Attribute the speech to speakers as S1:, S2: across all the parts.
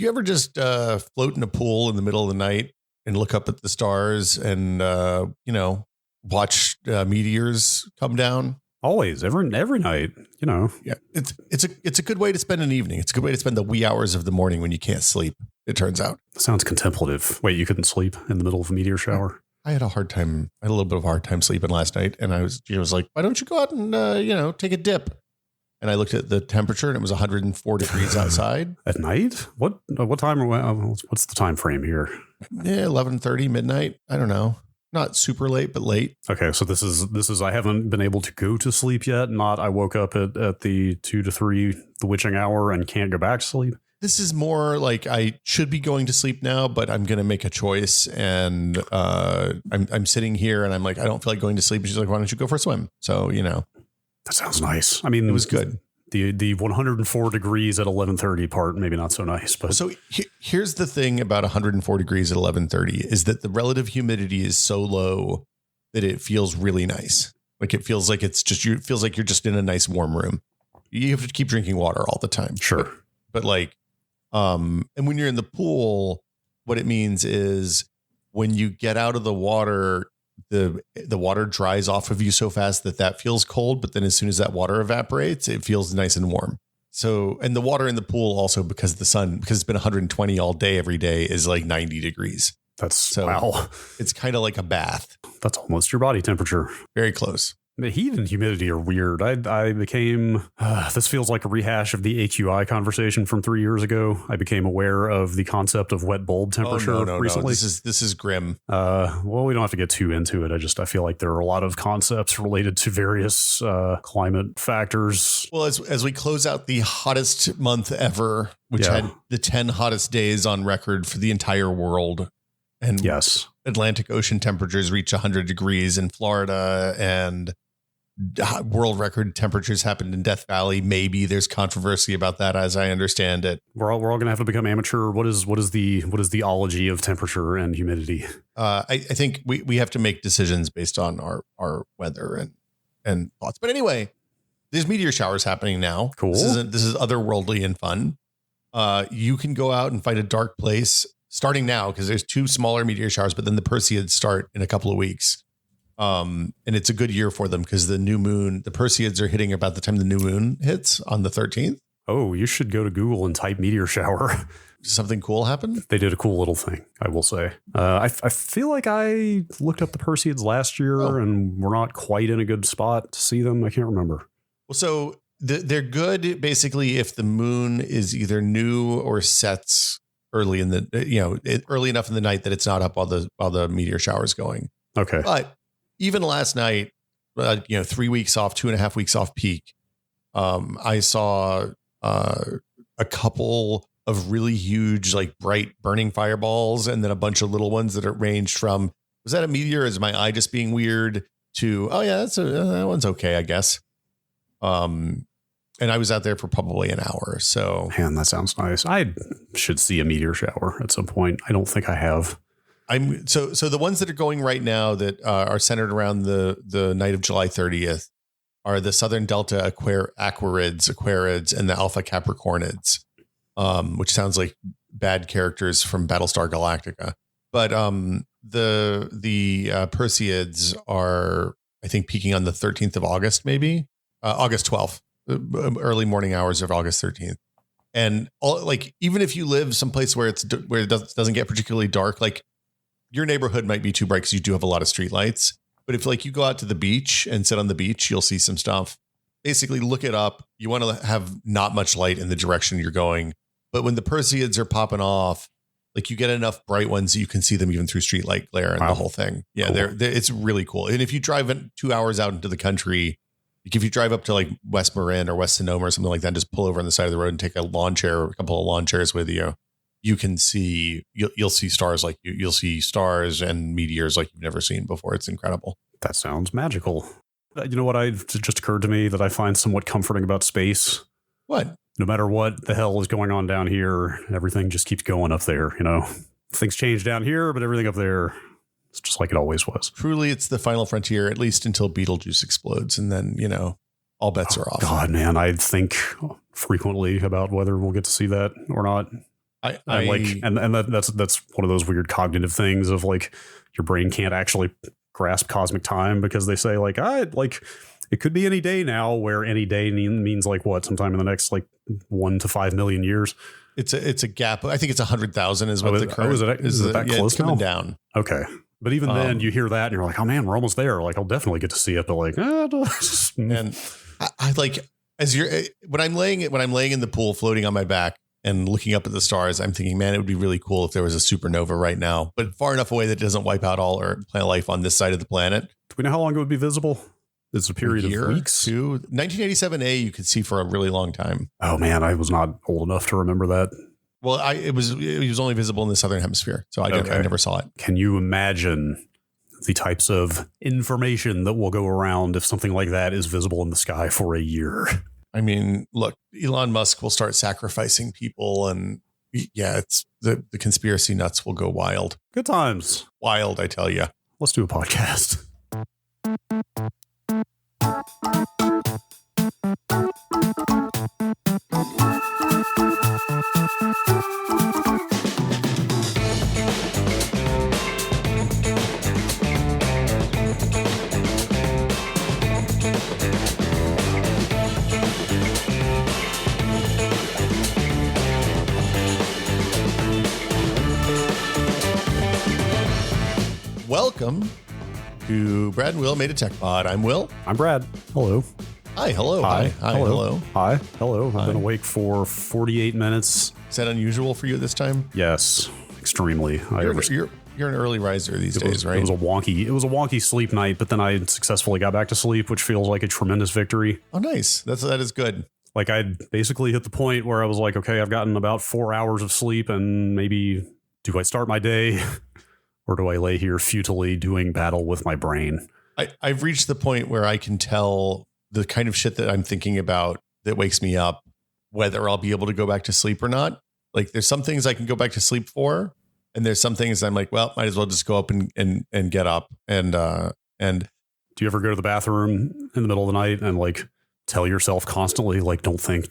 S1: Do you ever just float in a pool in the middle of the night and look up at the stars and, watch meteors come down?
S2: Always, every night,
S1: Yeah, it's a good way to spend an evening. It's a good way to spend the wee hours of the morning when you can't sleep, it turns out.
S2: Sounds contemplative. Wait, you couldn't sleep in the middle of a meteor shower?
S1: I had a little bit of a hard time sleeping last night. And I was like, why don't you go out and, take a dip? And I looked at the temperature and it was 104 degrees outside.
S2: At night? What time? What's the time frame here?
S1: Yeah, 11:30, midnight. I don't know. Not super late, but late.
S2: Okay, so this is I haven't been able to go to sleep yet. I woke up at the 2 to 3, the witching hour, and can't go back to sleep.
S1: This is more like I should be going to sleep now, but I'm going to make a choice. And I'm sitting here and I'm like, I don't feel like going to sleep. And she's like, why don't you go for a swim? So,
S2: That sounds nice. I mean,
S1: it was good.
S2: The 104 degrees at 11:30 part, maybe not so nice. But
S1: so here's the thing about 104 degrees at 11:30 is that the relative humidity is so low that it feels really nice. Like it feels like it feels like you're just in a nice warm room. You have to keep drinking water all the time.
S2: Sure.
S1: But and when you're in the pool, what it means is when you get out of the water, the water dries off of you so fast that feels cold. But then as soon as that water evaporates, it feels nice and warm. So, and the water in the pool also, because it's been 120 all day, every day, is like 90 degrees.
S2: Wow.
S1: It's kind of like a bath.
S2: That's almost your body temperature.
S1: Very close.
S2: The heat and humidity are weird. I became, this feels like a rehash of the AQI conversation from 3 years ago. I became aware of the concept of wet bulb temperature recently.
S1: No. This is grim.
S2: Well, we don't have to get too into it. I feel like there are a lot of concepts related to various climate factors.
S1: Well, as we close out the hottest month ever, which had the 10 hottest days on record for the entire world. And
S2: yes,
S1: Atlantic Ocean temperatures reach 100 degrees in Florida, and world record temperatures happened in Death Valley. Maybe there's controversy about that, as I understand it.
S2: We're all going to have to become amateur. What is the ology of temperature and humidity?
S1: I think we have to make decisions based on our weather and thoughts. But anyway, there's meteor showers happening now.
S2: Cool.
S1: This is otherworldly and fun. You can go out and find a dark place starting now, because there's 2 smaller meteor showers, but then the Perseids start in a couple of weeks. And it's a good year for them because the new moon, the Perseids are hitting about the time the new moon hits on the 13th.
S2: Oh, you should go to Google and type meteor shower.
S1: Something cool happened?
S2: They did a cool little thing, I will say. I feel like I looked up the Perseids last year and we're not quite in a good spot to see them. I can't remember.
S1: Well, so they're good basically if the moon is either new or sets early in the, early enough in the night that it's not up while the meteor shower is going.
S2: Okay.
S1: But even last night, 3 weeks off, 2.5 weeks off peak, I saw a couple of really huge, like bright burning fireballs, and then a bunch of little ones that are ranged from, was that a meteor? Is my eye just being weird? To, oh yeah, that one's okay, I guess. And I was out there for probably an hour. So,
S2: man, that sounds nice. I should see a meteor shower at some point. I don't think I have.
S1: So the ones that are going right now that are centered around the night of July 30th are the Southern Delta Aquarids, and the Alpha Capricornids, which sounds like bad characters from Battlestar Galactica. But the Perseids are, I think, peaking on the 13th of August, maybe August 12th, early morning hours of August 13th. And even if you live someplace where it doesn't get particularly dark, like your neighborhood might be too bright because you do have a lot of street lights. But if you go out to the beach and sit on the beach, you'll see some stuff. Basically, look it up. You want to have not much light in the direction you're going. But when the Perseids are popping off, you get enough bright ones that you can see them even through street light glare and the whole thing. Yeah, cool. It's really cool. And if you drive 2 hours out into the country, if you drive up to West Marin or West Sonoma or something like that, just pull over on the side of the road and take a couple of lawn chairs with you. You can see, you'll see stars you'll see stars and meteors like you've never seen before. It's incredible.
S2: That sounds magical. You know what just occurred to me that I find somewhat comforting about space?
S1: What?
S2: No matter what the hell is going on down here, everything just keeps going up there. Things change down here, but everything up there, it's just like it always was.
S1: Truly, it's the final frontier, at least until Betelgeuse explodes. And then, all bets are off.
S2: God, man, I think frequently about whether we'll get to see that or not. That's one of those weird cognitive things of like your brain can't actually grasp cosmic time because they say like it could be any day now, where any day means like what, sometime in the next like 1 to 5 million years.
S1: It's a gap. I think it's 100,000 is what the current
S2: is that close
S1: coming
S2: now?
S1: Down.
S2: Okay. But even then you hear that and you're like, oh man, we're almost there. Like I'll definitely get to see it. But like,
S1: and I like when I'm laying in the pool, floating on my back and looking up at the stars, I'm thinking, man, it would be really cool if there was a supernova right now, but far enough away that it doesn't wipe out all our plant life on this side of the planet.
S2: Do we know how long it would be visible? It's a period of weeks.
S1: 1987A, you could see for a really long time.
S2: Oh man, I was not old enough to remember that.
S1: Well, it was only visible in the southern hemisphere, so I never saw it.
S2: Can you imagine the types of information that will go around if something like that is visible in the sky for a year?
S1: I mean, look, Elon Musk will start sacrificing people, and yeah, it's the conspiracy nuts will go wild.
S2: Good times.
S1: Wild, I tell you.
S2: Let's do a podcast.
S1: Welcome to Brad and Will Made a Tech Pod. I'm Will.
S2: I'm Brad. Hello.
S1: Hi. Hello. Hi. Hello.
S2: Hi. Hello. I've been awake for 48 minutes.
S1: Is that unusual for you this time?
S2: Yes, extremely.
S1: You're an early riser these days, right?
S2: It was a wonky sleep night, but then I successfully got back to sleep, which feels like a tremendous victory.
S1: Oh, nice. That is good.
S2: Like I basically hit the point where I was like, okay, I've gotten about 4 hours of sleep, and maybe do I start my day or do I lay here futilely doing battle with my brain?
S1: I've reached the point where I can tell the kind of shit that I'm thinking about that wakes me up, whether I'll be able to go back to sleep or not. Like there's some things I can go back to sleep for, and there's some things I'm like, well, might as well just go up and get up. And
S2: do you ever go to the bathroom in the middle of the night and like tell yourself constantly, like, don't think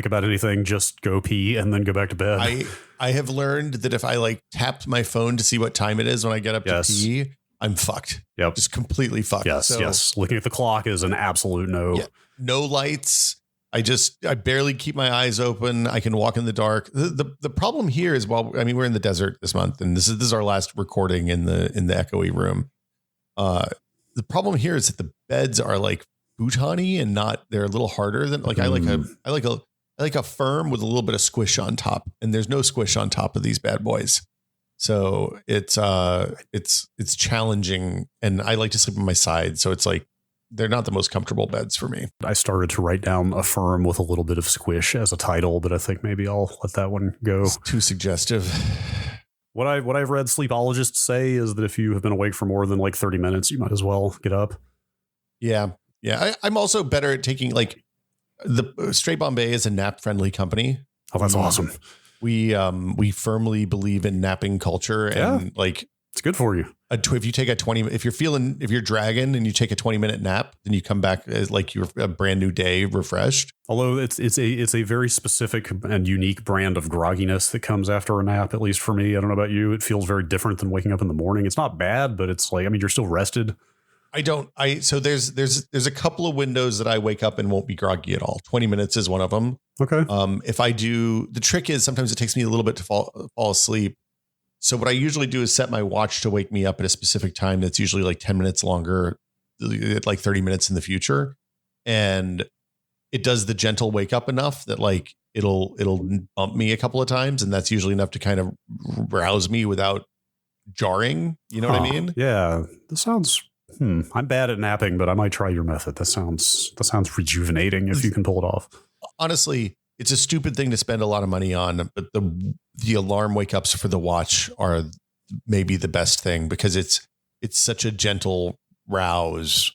S2: about anything, just go pee and then go back to bed?
S1: I have learned that if I like tapped my phone to see what time it is when I get up to pee, I'm fucked.
S2: Yep.
S1: Just completely fucked.
S2: Yes. Looking at the clock is an absolute no.
S1: Yeah, no lights. I barely keep my eyes open. I can walk in the dark. The problem here is, we're in the desert this month, and this is our last recording in the echoey room. The problem here is that the beds are like futon-y and they're a little harder than like I like a firm with a little bit of squish on top, and there's no squish on top of these bad boys. So it's challenging, and I like to sleep on my side. So it's like they're not the most comfortable beds for me.
S2: I started to write down a firm with a little bit of squish as a title, but I think maybe I'll let that one go.
S1: It's too suggestive.
S2: What I've read sleepologists say is that if you have been awake for more than like 30 minutes, you might as well get up.
S1: Yeah. I'm also better at taking like the Straight Bombay is a nap friendly company.
S2: Oh, that's awesome.
S1: We firmly believe in napping culture, and like
S2: it's good for you.
S1: If you take if you're dragging and you take a 20-minute nap, then you come back as like you're a brand new day, refreshed.
S2: Although it's a very specific and unique brand of grogginess that comes after a nap. At least for me, I don't know about you. It feels very different than waking up in the morning. It's not bad, but it's like, I mean, you're still rested.
S1: So there's a couple of windows that I wake up and won't be groggy at all. 20 minutes is one of them.
S2: Okay.
S1: If I do, the trick is sometimes it takes me a little bit to fall asleep. So what I usually do is set my watch to wake me up at a specific time that's usually like 10 minutes longer, like 30 minutes in the future. And it does the gentle wake up enough that like it'll bump me a couple of times, and that's usually enough to kind of rouse me without jarring. You know what I mean?
S2: Yeah. This sounds I'm bad at napping, but I might try your method. That sounds rejuvenating if you can pull it off.
S1: Honestly, it's a stupid thing to spend a lot of money on, but the alarm wake ups for the watch are maybe the best thing, because it's such a gentle rouse.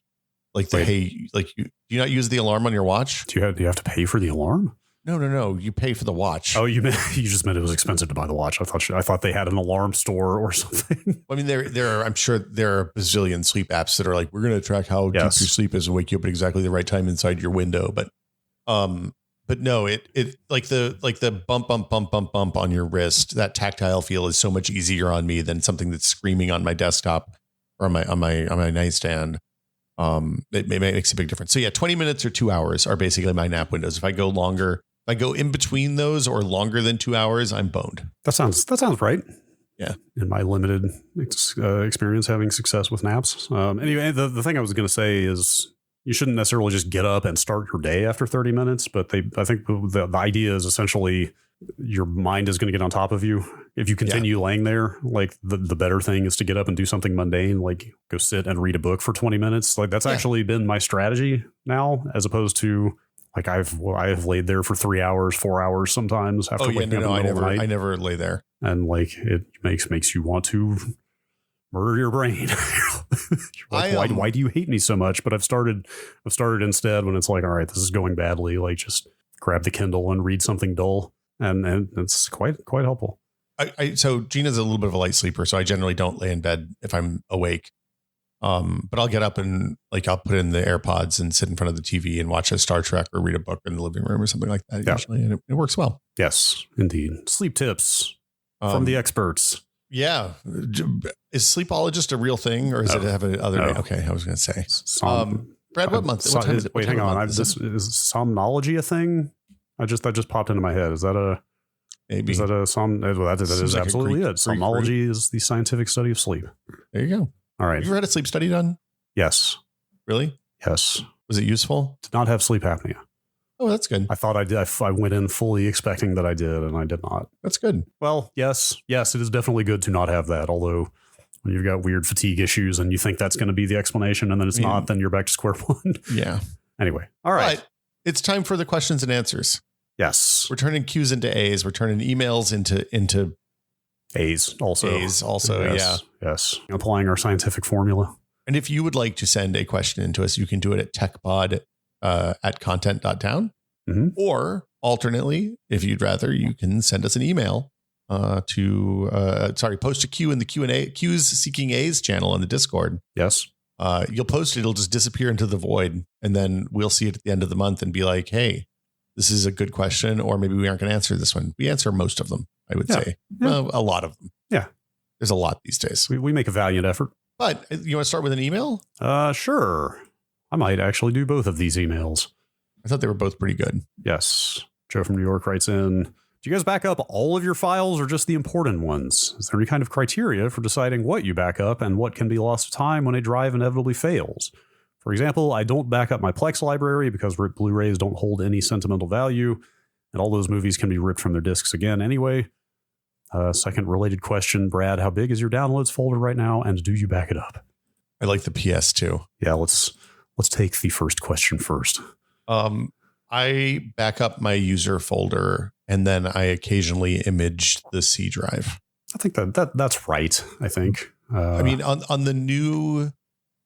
S1: Like do you not use the alarm on your watch?
S2: Do you have to pay for the alarm?
S1: No. You pay for the watch.
S2: Oh, you just meant it was expensive to buy the watch. I thought they had an alarm store or something.
S1: I mean, I'm sure there are a bazillion sleep apps that are like, we're going to track how deep your sleep is and wake you up at exactly the right time inside your window. But but no, it like the bump on your wrist, that tactile feel is so much easier on me than something that's screaming on my desktop or on my nightstand. It makes a big difference. So yeah, 20 minutes or 2 hours are basically my nap windows. If I go longer, if I go in between those or longer than 2 hours, I'm boned.
S2: That sounds right.
S1: Yeah.
S2: In my limited experience having success with naps. Anyway, the thing I was going to say is you shouldn't necessarily just get up and start your day after 30 minutes, but I think the idea is essentially your mind is going to get on top of you. If you continue laying there, like the better thing is to get up and do something mundane, like go sit and read a book for 20 minutes. Like that's actually been my strategy now, as opposed to like I've laid there for 3 hours, 4 hours sometimes after waking up in the night.
S1: I never lay there.
S2: And like it makes you want to murder your brain. Like, why do you hate me so much? But I've started instead when it's like, all right, this is going badly. Like just grab the Kindle and read something dull. And it's quite helpful.
S1: So Gina's a little bit of a light sleeper, so I generally don't lay in bed if I'm awake. But I'll get up and like I'll put in the AirPods and sit in front of the TV and watch a Star Trek or read a book in the living room or something like that. Usually, and it works well.
S2: Yes, indeed. Sleep tips from the experts.
S1: Yeah, is sleepologist a real thing, or does it have another name? Okay, I was going to say. Brad, what month?
S2: Wait, hang on. Is somnology a thing? That just popped into my head. Is that a maybe? Is that a som? Well, that is like absolutely it. Somnology is the scientific study of sleep.
S1: There you go.
S2: All right.
S1: Have you ever had a sleep study done?
S2: Yes.
S1: Really?
S2: Yes.
S1: Was it useful?
S2: Did not have sleep apnea.
S1: Oh, that's good.
S2: I thought I did. I went in fully expecting that I did, and I did not.
S1: That's good.
S2: Well, yes, it is definitely good to not have that. Although, when you've got weird fatigue issues and you think that's going to be the explanation, and then it's not, then you're back to square one.
S1: Yeah.
S2: Anyway, all right.
S1: But it's time for the questions and answers.
S2: Yes.
S1: We're turning Q's into A's. We're turning emails into
S2: A's also.
S1: A's also,
S2: Yes. Applying our scientific formula.
S1: And if you would like to send a question into us, you can do it at techpod at content.town.
S2: Mm-hmm.
S1: Or alternately, if you'd rather, you can send us an email post a Q in the Q&A, Q's Seeking A's channel on the Discord.
S2: Yes.
S1: You'll post it. It'll just disappear into the void. And then we'll see it at the end of the month and be like, hey, this is a good question. Or maybe we aren't going to answer this one. We answer most of them, I would say.
S2: Yeah.
S1: Well, a lot of them.
S2: Yeah.
S1: There's a lot these days.
S2: We make a valiant effort.
S1: But you want to start with an email?
S2: Sure. I might actually do both of these emails.
S1: I thought they were both pretty good.
S2: Yes. Joe from New York writes in, do you guys back up all of your files or just the important ones? Is there any kind of criteria for deciding what you back up and what can be lost to time when a drive inevitably fails? For example, I don't back up my Plex library because Blu-rays don't hold any sentimental value, and all those movies can be ripped from their discs again anyway. Second related question, Brad, how big is your downloads folder right now, and do you back it up?
S1: I like the PS too.
S2: Yeah, let's take the first question first.
S1: I back up my user folder and then I occasionally image the C drive.
S2: I think that's right. I think.
S1: I mean, on the new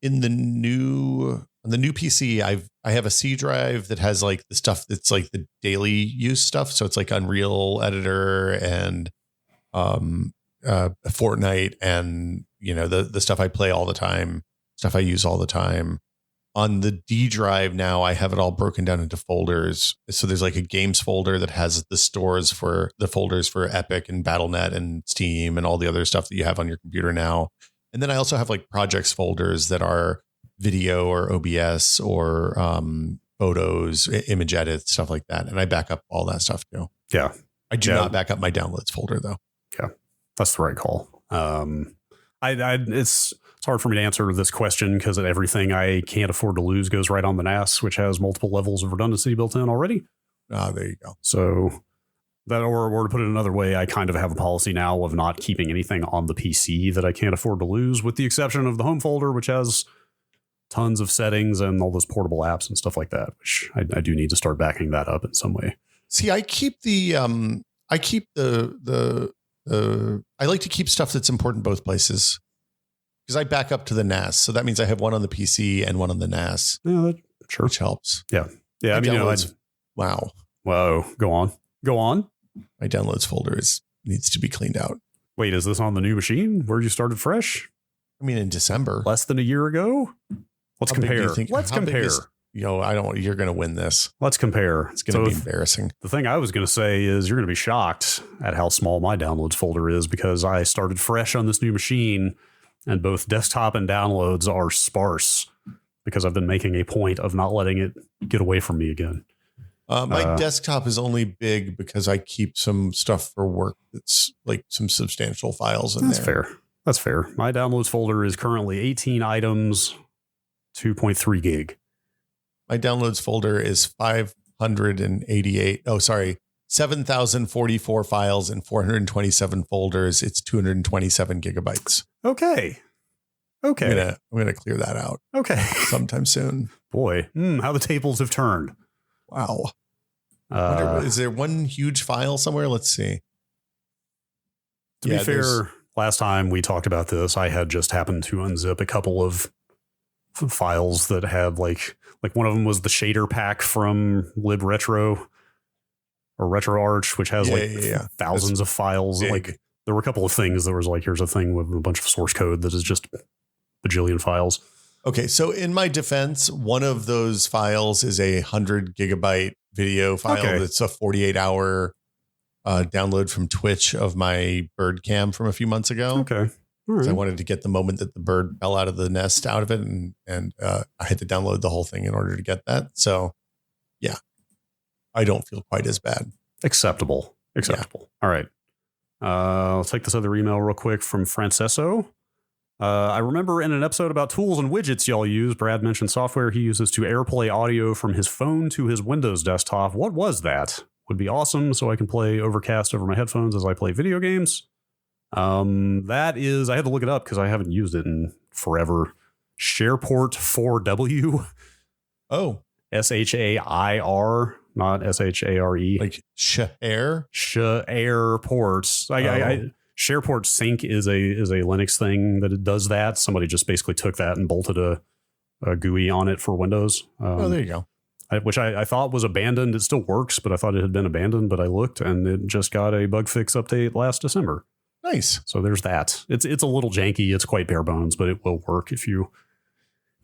S1: PC, I have a C drive that has like the stuff that's like the daily use stuff. So it's like Unreal Editor and Fortnite and the stuff I play all the time, stuff I use all the time. On the D drive now, I have it all broken down into folders. So there's like a games folder that has the stores for the folders for Epic and Battle.net and Steam and all the other stuff that you have on your computer now. And then I also have like projects folders that are video or OBS or photos, image edits, stuff like that. And I back up all that stuff too.
S2: Yeah.
S1: I do not back up my downloads folder though.
S2: Yeah, that's the right call. It's hard for me to answer this question because everything I can't afford to lose goes right on the NAS, which has multiple levels of redundancy built in already.
S1: There you go.
S2: So that, or to put it another way, I kind of have a policy now of not keeping anything on the PC that I can't afford to lose, with the exception of the home folder, which has tons of settings and all those portable apps and stuff like that, which I do need to start backing that up in some way.
S1: See, I keep I like to keep stuff that's important both places. Because I back up to the NAS. So that means I have one on the PC and one on the NAS.
S2: Yeah, sure.
S1: Which helps.
S2: Yeah. Yeah.
S1: Wow.
S2: Whoa. Go on.
S1: My downloads folder needs to be cleaned out.
S2: Wait, is this on the new machine where you started fresh?
S1: I mean, in December.
S2: Less than a year ago? Let's compare.
S1: you're going to win this.
S2: Let's compare.
S1: It's going to be embarrassing.
S2: The thing I was going to say is you're going to be shocked at how small my downloads folder is because I started fresh on this new machine and both desktop and downloads are sparse because I've been making a point of not letting it get away from me again.
S1: My desktop is only big because I keep some stuff for work that's like some substantial files in there.
S2: That's fair. My downloads folder is currently 18 items, 2.3 gig.
S1: My downloads folder is 7,044 files and 427 folders. It's 227 gigabytes.
S2: Okay. I'm
S1: gonna clear that out.
S2: Okay.
S1: Sometime soon.
S2: Boy, how the tables have turned.
S1: Wow. Is there one huge file somewhere? Let's see.
S2: To be fair, last time we talked about this, I had just happened to unzip a couple of files that had like one of them was the shader pack from libretro or RetroArch, which has thousands of files. Big. Like there were a couple of things that was like, here's a thing with a bunch of source code that is just bajillion files.
S1: Okay. So in my defense, one of those files is a 100 gigabyte video file. Okay. That's a 48-hour download from Twitch of my bird cam from a few months ago.
S2: Okay. All right.
S1: So I wanted to get the moment that the bird fell out of the nest out of it. And I had to download the whole thing in order to get that. So yeah, I don't feel quite as bad.
S2: Acceptable. Yeah. All right. I'll take this other email real quick from Franceso. I remember in an episode about tools and widgets y'all use, Brad mentioned software he uses to AirPlay audio from his phone to his Windows desktop. What was that? Would be awesome so I can play Overcast over my headphones as I play video games. That is, I had to look it up because I haven't used it in forever. SharePort 4W.
S1: Oh.
S2: SHAIR, not SHARE.
S1: Like Share?
S2: SharePorts. SharePort Sync is a Linux thing that it does that. Somebody just basically took that and bolted a GUI on it for Windows.
S1: There you go.
S2: Which I thought was abandoned. It still works, but I thought it had been abandoned. But I looked and it just got a bug fix update last December.
S1: Nice.
S2: So there's that. It's a little janky. It's quite bare bones, but it will work if you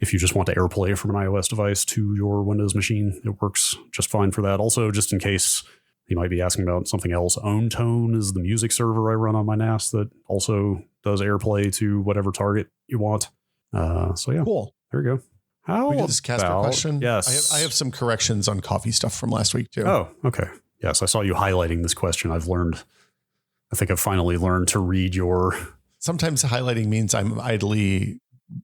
S2: just want to AirPlay from an iOS device to your Windows machine. It works just fine for that. Also, just in case you might be asking about something else, OwnTone is the music server I run on my NAS that also does AirPlay to whatever target you want. So yeah,
S1: cool.
S2: There you go. How
S1: we did this Casper question?
S2: Yes,
S1: I have some corrections on coffee stuff from last week too.
S2: Oh, okay. Yes, I saw you highlighting this question. I think I've finally learned to read your.
S1: Sometimes highlighting means I'm idly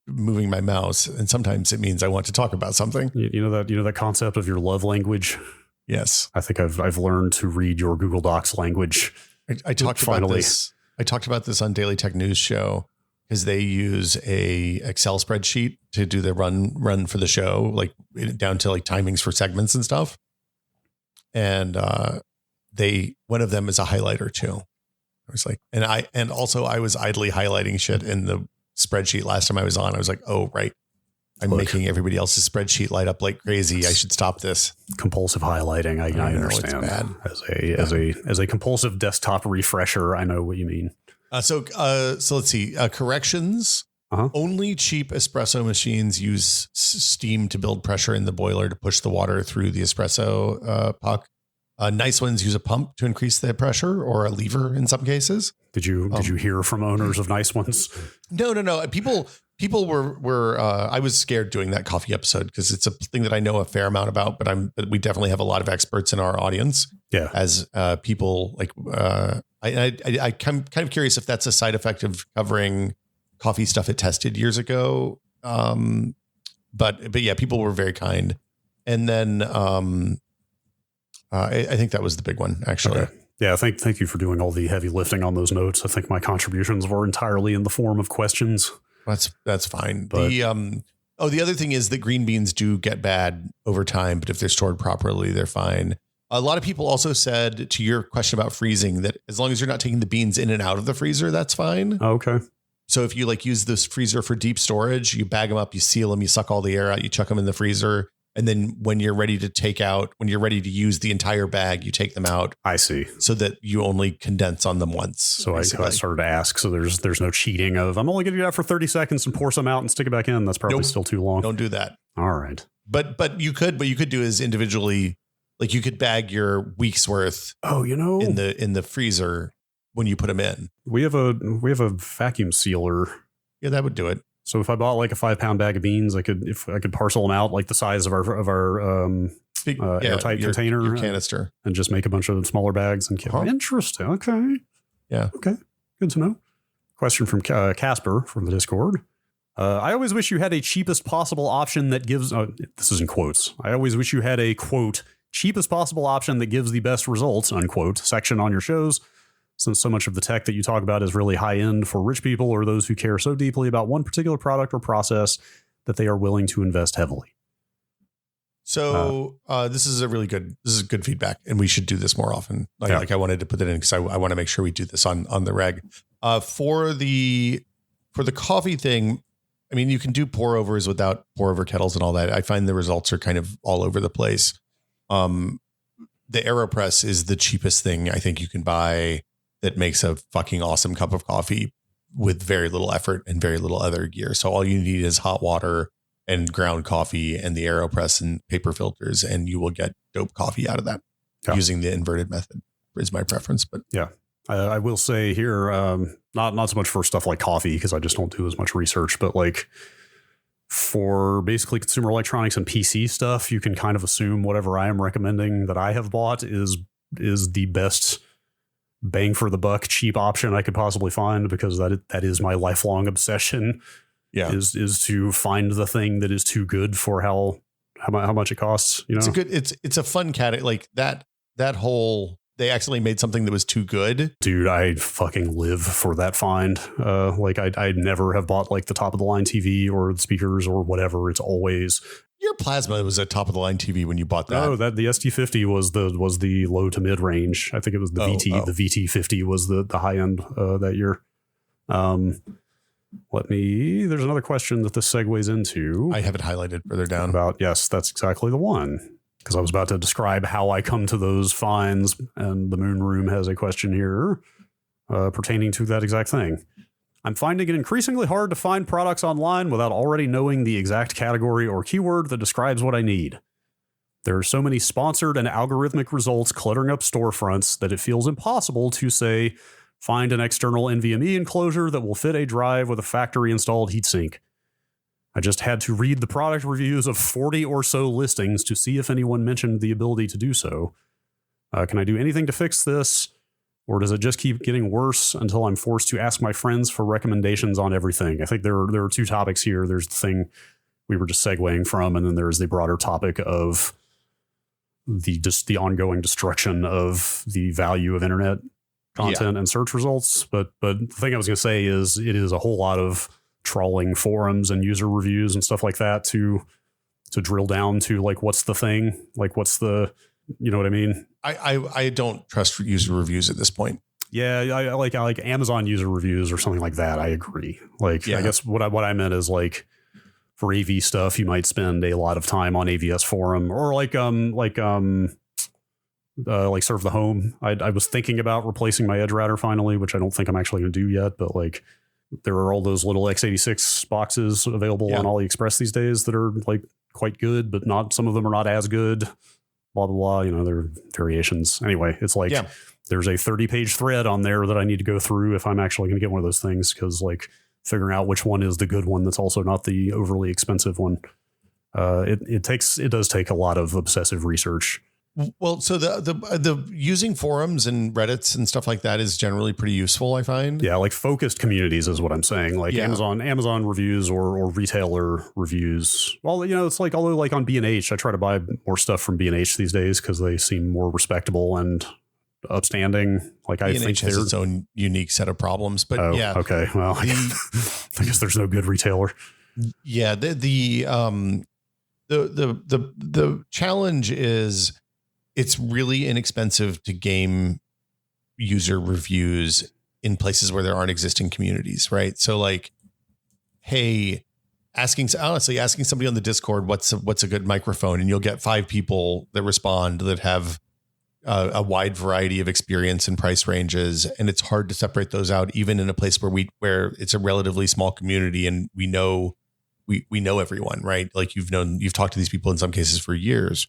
S1: moving my mouse, and sometimes it means I want to talk about something.
S2: You know that concept of your love language.
S1: Yes,
S2: I think I've learned to read your Google Docs language.
S1: I talked about this. I talked about this on Daily Tech News Show because they use a Excel spreadsheet to do the run for the show, like down to like timings for segments and stuff. And one of them is a highlighter too. I was like, and also I was idly highlighting shit in the spreadsheet last time I was on. I was like, oh right. I'm making everybody else's spreadsheet light up like crazy. I should stop this.
S2: Compulsive highlighting. I understand.
S1: It's bad.
S2: As a compulsive desktop refresher, I know what you mean.
S1: So let's see. Corrections. Only cheap espresso machines use steam to build pressure in the boiler to push the water through the espresso puck. Nice ones use a pump to increase the pressure, or a lever in some cases. Did you
S2: hear from owners of nice ones?
S1: No. People were I was scared doing that coffee episode because it's a thing that I know a fair amount about, but we definitely have a lot of experts in our audience.
S2: Yeah.
S1: As people like, I'm kind of curious if that's a side effect of covering coffee stuff it tested years ago. But yeah, people were very kind. And then I think that was the big one, actually.
S2: Okay. Yeah, thank you for doing all the heavy lifting on those notes. I think my contributions were entirely in the form of questions.
S1: That's fine.
S2: But,
S1: the other thing is that green beans do get bad over time, but if they're stored properly, they're fine. A lot of people also said to your question about freezing that as long as you're not taking the beans in and out of the freezer, that's fine.
S2: Okay.
S1: So if you use this freezer for deep storage, you bag them up, you seal them, you suck all the air out, you chuck them in the freezer. And then when you're ready to use the entire bag, you take them out.
S2: I see.
S1: So that you only condense on them once.
S2: So I started to ask. So there's no cheating of I'm only going to do that for 30 seconds and pour some out and stick it back in. That's probably still too long.
S1: Don't do that.
S2: All right.
S1: But you could do is individually, like you could bag your week's worth.
S2: Oh,
S1: in the freezer when you put them in.
S2: We have a vacuum sealer.
S1: Yeah, that would do it.
S2: So if I bought like a 5-pound bag of beans, I could parcel them out like the size of our airtight container,
S1: your canister,
S2: and just make a bunch of smaller bags and Interesting. Okay.
S1: Yeah.
S2: Okay. Good to know. Question from Casper from the Discord. I always wish you had a cheapest possible option that gives. This is in quotes. I always wish you had a quote cheapest possible option that gives the best results unquote section on your shows. Since so much of the tech that you talk about is really high end for rich people or those who care so deeply about one particular product or process that they are willing to invest heavily.
S1: So this is good feedback, and we should do this more often. Like I wanted to put that in because I want to make sure we do this on the reg. For the coffee thing, I mean, you can do pour overs without pour over kettles and all that. I find the results are kind of all over the place. The AeroPress is the cheapest thing I think you can buy that makes a fucking awesome cup of coffee with very little effort and very little other gear. So all you need is hot water and ground coffee and the AeroPress and paper filters, and you will get dope coffee out of that using the inverted method is my preference. But
S2: yeah, I will say here, not so much for stuff like coffee, because I just don't do as much research, but like for basically consumer electronics and PC stuff, you can kind of assume whatever I am recommending that I have bought is the best bang for the buck cheap option I could possibly find, because that is my lifelong obsession. Yeah, is to find the thing that is too good for how much it costs. You know,
S1: it's a fun category. Like that whole they accidentally made something that was too good.
S2: Dude, I fucking live for that find. Like I'd never have bought like the top of the line TV or the speakers or whatever. It's always
S1: your plasma was a top of the line TV when you bought that.
S2: Oh, that the ST50 was the low to mid range. I think it was the VT. The VT50 was the high end that year. There's another question that this segues into.
S1: I have it highlighted further down.
S2: Yes, that's exactly the one. Because I was about to describe how I come to those finds, and the Moon Room has a question here pertaining to that exact thing. I'm finding it increasingly hard to find products online without already knowing the exact category or keyword that describes what I need. There are so many sponsored and algorithmic results cluttering up storefronts that it feels impossible to, say, find an external NVMe enclosure that will fit a drive with a factory-installed heatsink. I just had to read the product reviews of 40 or so listings to see if anyone mentioned the ability to do so. Can I do anything to fix this? Or does it just keep getting worse until I'm forced to ask my friends for recommendations on everything? I think there are two topics here. There's the thing we were just segueing from, and then there's the broader topic of the ongoing destruction of the value of internet content and search results. But the thing I was going to say is it is a whole lot of trawling forums and user reviews and stuff like that to drill down to like, what's the thing? Like, what's the, you know what I mean?
S1: I don't trust user reviews at this point.
S2: Yeah. I like Amazon user reviews or something like that. I agree. Like, I guess what I meant is like for AV stuff, you might spend a lot of time on AVS forum or like Serve the Home. I was thinking about replacing my Edge router finally, which I don't think I'm actually going to do yet, but like there are all those little x86 boxes available on AliExpress these days that are like quite good, but some of them are not as good. Blah, blah, blah. You know, there are variations. Anyway, it's like there's a 30-page thread on there that I need to go through if I'm actually going to get one of those things, because like figuring out which one is the good one that's also not the overly expensive one. It does take a lot of obsessive research.
S1: Well, so the using forums and Reddits and stuff like that is generally pretty useful, I find. Yeah,
S2: like focused communities is what I'm saying. Like Amazon reviews or retailer reviews. Well, you know, it's like, although like on B&H, I try to buy more stuff from B&H these days because they seem more respectable and upstanding. Like I think
S1: has its own unique set of problems, but
S2: okay. Well, I guess there's no good retailer.
S1: Yeah, the challenge is it's really inexpensive to game user reviews in places where there aren't existing communities, right? So like, hey, asking somebody on the Discord what's a good microphone, and you'll get 5 people that respond that have a wide variety of experience and price ranges, and it's hard to separate those out, even in a place where it's a relatively small community and we know everyone, right? Like you've talked to these people in some cases for years.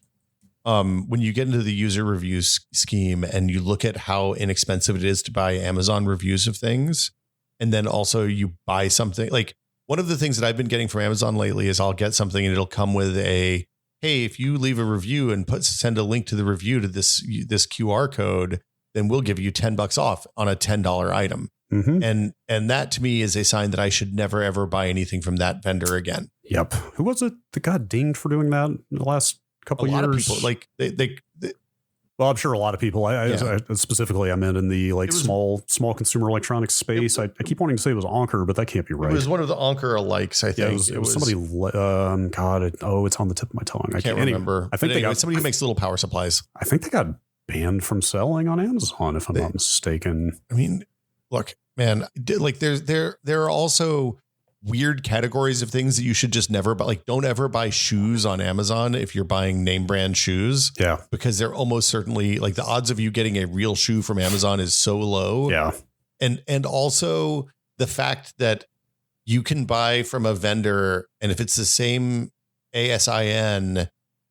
S1: When you get into the user reviews scheme and you look at how inexpensive it is to buy Amazon reviews of things, and then also you buy something, like one of the things that I've been getting from Amazon lately is I'll get something and it'll come with hey, if you leave a review and send a link to the review to this QR code, then we'll give you $10 off on a $10 item. Mm-hmm. And that to me is a sign that I should never, ever buy anything from that vendor again.
S2: Yep. Who was it that got dinged for doing that in the last couple of years?
S1: A lot of people, like they
S2: well, I'm sure a lot of people. I specifically, I meant in the small consumer electronics space. I keep wanting to say it was Anker, but that can't be right.
S1: It was one of the Anker alikes, I think.
S2: Yeah, it was somebody. It's on the tip of my tongue.
S1: I can't remember. I think they got somebody who makes little power supplies.
S2: I think they got banned from selling on Amazon, if I'm not mistaken.
S1: I mean, look, man, like there are also weird categories of things that you should just never buy. Like, don't ever buy shoes on Amazon if you're buying name brand shoes.
S2: Yeah.
S1: Because they're almost certainly, like, the odds of you getting a real shoe from Amazon is so low.
S2: Yeah.
S1: And also the fact that you can buy from a vendor, and if it's the same ASIN,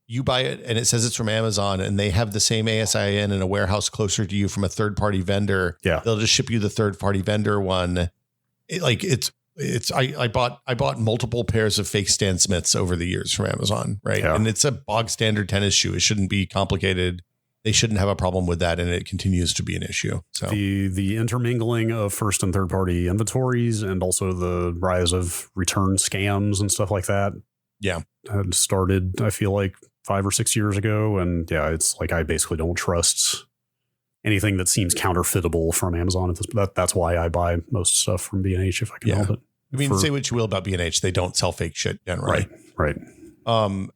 S1: you buy it and it says it's from Amazon, and they have the same ASIN in a warehouse closer to you from a third party vendor.
S2: Yeah.
S1: They'll just ship you the third party vendor one. I bought multiple pairs of fake Stan Smiths over the years from Amazon, right? Yeah. And it's a bog standard tennis shoe. It shouldn't be complicated. They shouldn't have a problem with that, and it continues to be an issue. So
S2: the intermingling of first and third party inventories, and also the rise of return scams and stuff like that.
S1: Yeah,
S2: had started, I feel like, 5 or 6 years ago, and yeah, it's like I basically don't trust anything that seems counterfeitable from Amazon. That's why I buy most stuff from B&H if I can help it.
S1: I mean, say what you will about B&H, they don't sell fake shit generally.
S2: Right.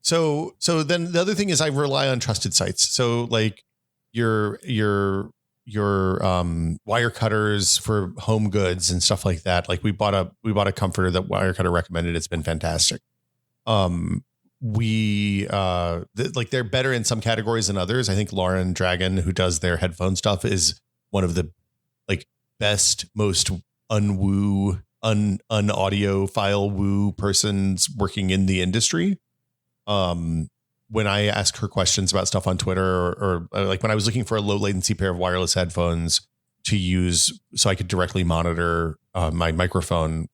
S1: So then the other thing is I rely on trusted sites. So like your wire cutters for home goods and stuff like that. Like we bought a comforter that Wirecutter recommended. It's been fantastic. They're better in some categories than others. I think Lauren Dragon, who does their headphone stuff, is one of the best, most unaudiophile woo persons working in the industry. When I ask her questions about stuff on Twitter or like when I was looking for a low latency pair of wireless headphones to use so I could directly monitor my microphone,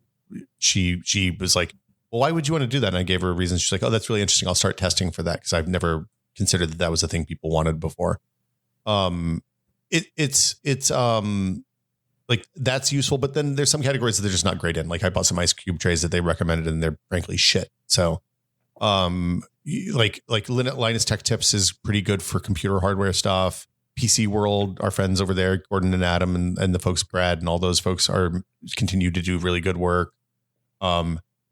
S1: she was like, well, why would you want to do that? And I gave her a reason. She's like, oh, that's really interesting. I'll start testing for that because I've never considered that was a thing people wanted before. It's like that's useful, but then there's some categories that they're just not great in. Like I bought some ice cube trays that they recommended and they're frankly shit. So like Linus Tech Tips is pretty good for computer hardware stuff. PC World, our friends over there, Gordon and Adam and the folks, Brad and all those folks continue to do really good work.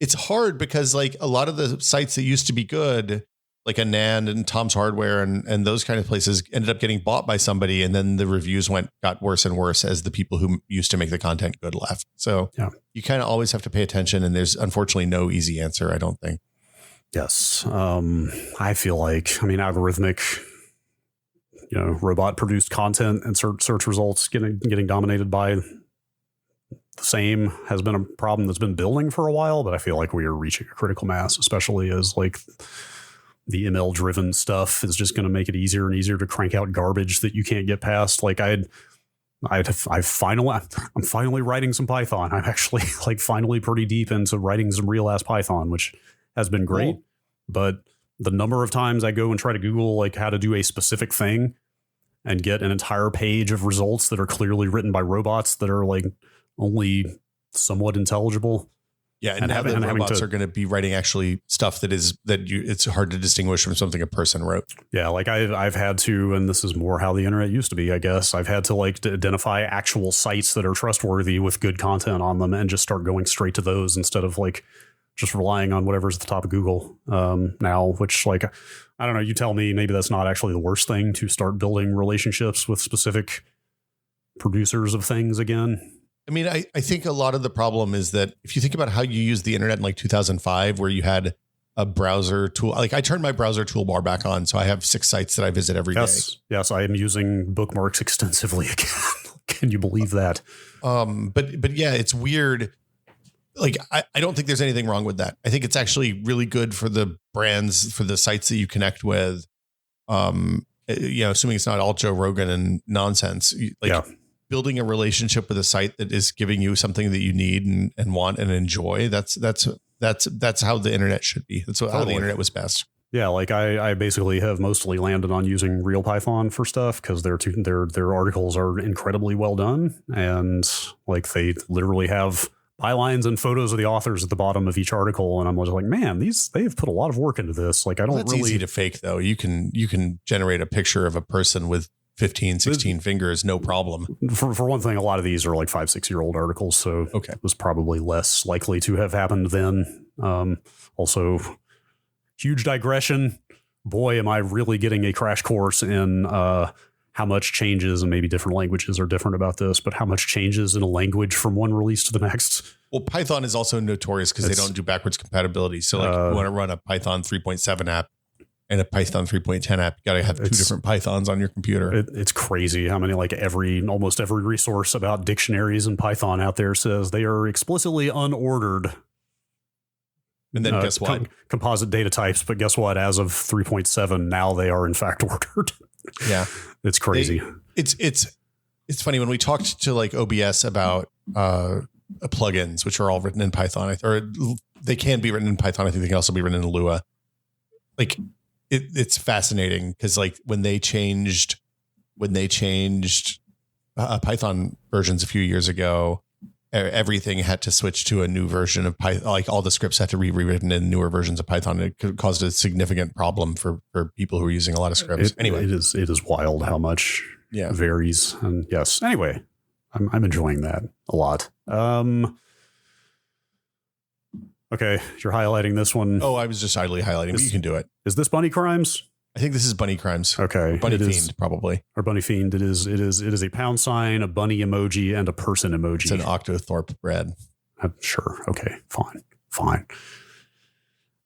S1: It's hard because like a lot of the sites that used to be good, like Anand and Tom's Hardware and those kind of places ended up getting bought by somebody. And then the reviews got worse and worse as the people who used to make the content good left. So you kind of always have to pay attention. And there's unfortunately no easy answer, I don't think.
S2: Yes. I feel like, algorithmic, robot produced content and search results getting dominated by the same has been a problem that's been building for a while, but I feel like we are reaching a critical mass, especially as like the ML driven stuff is just going to make it easier and easier to crank out garbage that you can't get past. Like I'm finally writing some Python. I'm actually like finally pretty deep into writing some real ass Python, which has been great. Cool. But the number of times I go and try to Google like how to do a specific thing and get an entire page of results that are clearly written by robots that are like only somewhat intelligible.
S1: Yeah, and now the robots are going to be writing actually stuff it's hard to distinguish from something a person wrote.
S2: Yeah, like I've had to, and this is more how the internet used to be, I guess. I've had to like identify actual sites that are trustworthy with good content on them and just start going straight to those instead of like just relying on whatever's at the top of Google now, which like, I don't know, you tell me, maybe that's not actually the worst thing to start building relationships with specific producers of things again.
S1: mean, I think a lot of the problem is that if you think about how you used the internet in like 2005, where you had a browser tool, like I turned my browser toolbar back on. So I have 6 sites that I visit every day.
S2: Yes, I am using bookmarks extensively again. Can you believe that?
S1: But yeah, it's weird. Like, I don't think there's anything wrong with that. I think it's actually really good for the brands, for the sites that you connect with. Assuming it's not all Joe Rogan and nonsense, building a relationship with a site that is giving you something that you need and want and enjoy. That's how the internet should be. That's how the internet was best.
S2: Yeah, like I basically have mostly landed on using RealPython for stuff because their articles are incredibly well done, and like they literally have bylines and photos of the authors at the bottom of each article, and I'm just like, man, they've put a lot of work into this. Like, I don't really. It's
S1: easy to fake though. You can generate a picture of a person with 15, 16 fingers, no problem.
S2: For one thing, a lot of these are like 5-6 year old articles, so
S1: okay.
S2: It was probably less likely to have happened then. Also, huge digression. Boy, am I really getting a crash course in how much changes, and maybe different languages are different about this, but how much changes in a language from one release to the next.
S1: Well, Python is also notorious because they don't do backwards compatibility. So like you want to run a Python 3.7 app and a Python 3.10 app, you got to have 2 different Pythons on your computer.
S2: It's crazy how many, like almost every resource about dictionaries in Python out there says they are explicitly unordered.
S1: And then guess what?
S2: Composite data types. But guess what? As of 3.7, now they are in fact ordered.
S1: Yeah.
S2: It's crazy.
S1: It's funny when we talked to like OBS about plugins, which are all written in Python, or they can be written in Python. I think they can also be written in Lua. Like it's fascinating because like when they changed Python versions a few years ago, everything had to switch to a new version of Python. Like all the scripts had to be rewritten in newer versions of Python. It caused a significant problem for people who are using a lot of scripts. Anyway,
S2: it is wild how much varies. And yes, anyway, I'm enjoying that a lot. Okay, you're highlighting this one.
S1: Oh, I was just idly highlighting, but you can do it.
S2: Is this Bunny Crimes?
S1: I think this is Bunny Crimes.
S2: Okay.
S1: Bunny Fiend, probably.
S2: Or Bunny Fiend. It is a £, a bunny emoji, and a person emoji.
S1: It's an Octothorpe bread.
S2: Sure. Okay. Fine.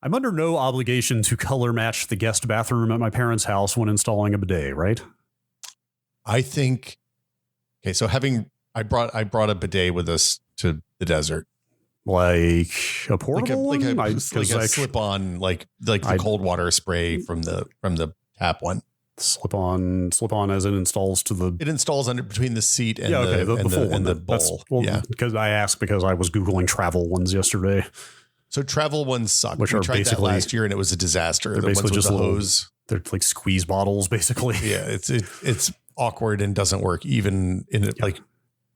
S2: I'm under no obligation to color match the guest bathroom at my parents' house when installing a bidet, right?
S1: I think. Okay, so I brought a bidet with us to the desert.
S2: Like a portable
S1: like a slip-on, like the cold water spray from the tap one. Slip
S2: on as it installs to the.
S1: It installs under between the seat and the bowl.
S2: Because I asked because I was Googling travel ones yesterday.
S1: So travel ones suck.
S2: Which we tried that last
S1: year and it was a disaster.
S2: They're basically just hose. They're like squeeze bottles, basically.
S1: Yeah, it's awkward and doesn't work even in it. Like,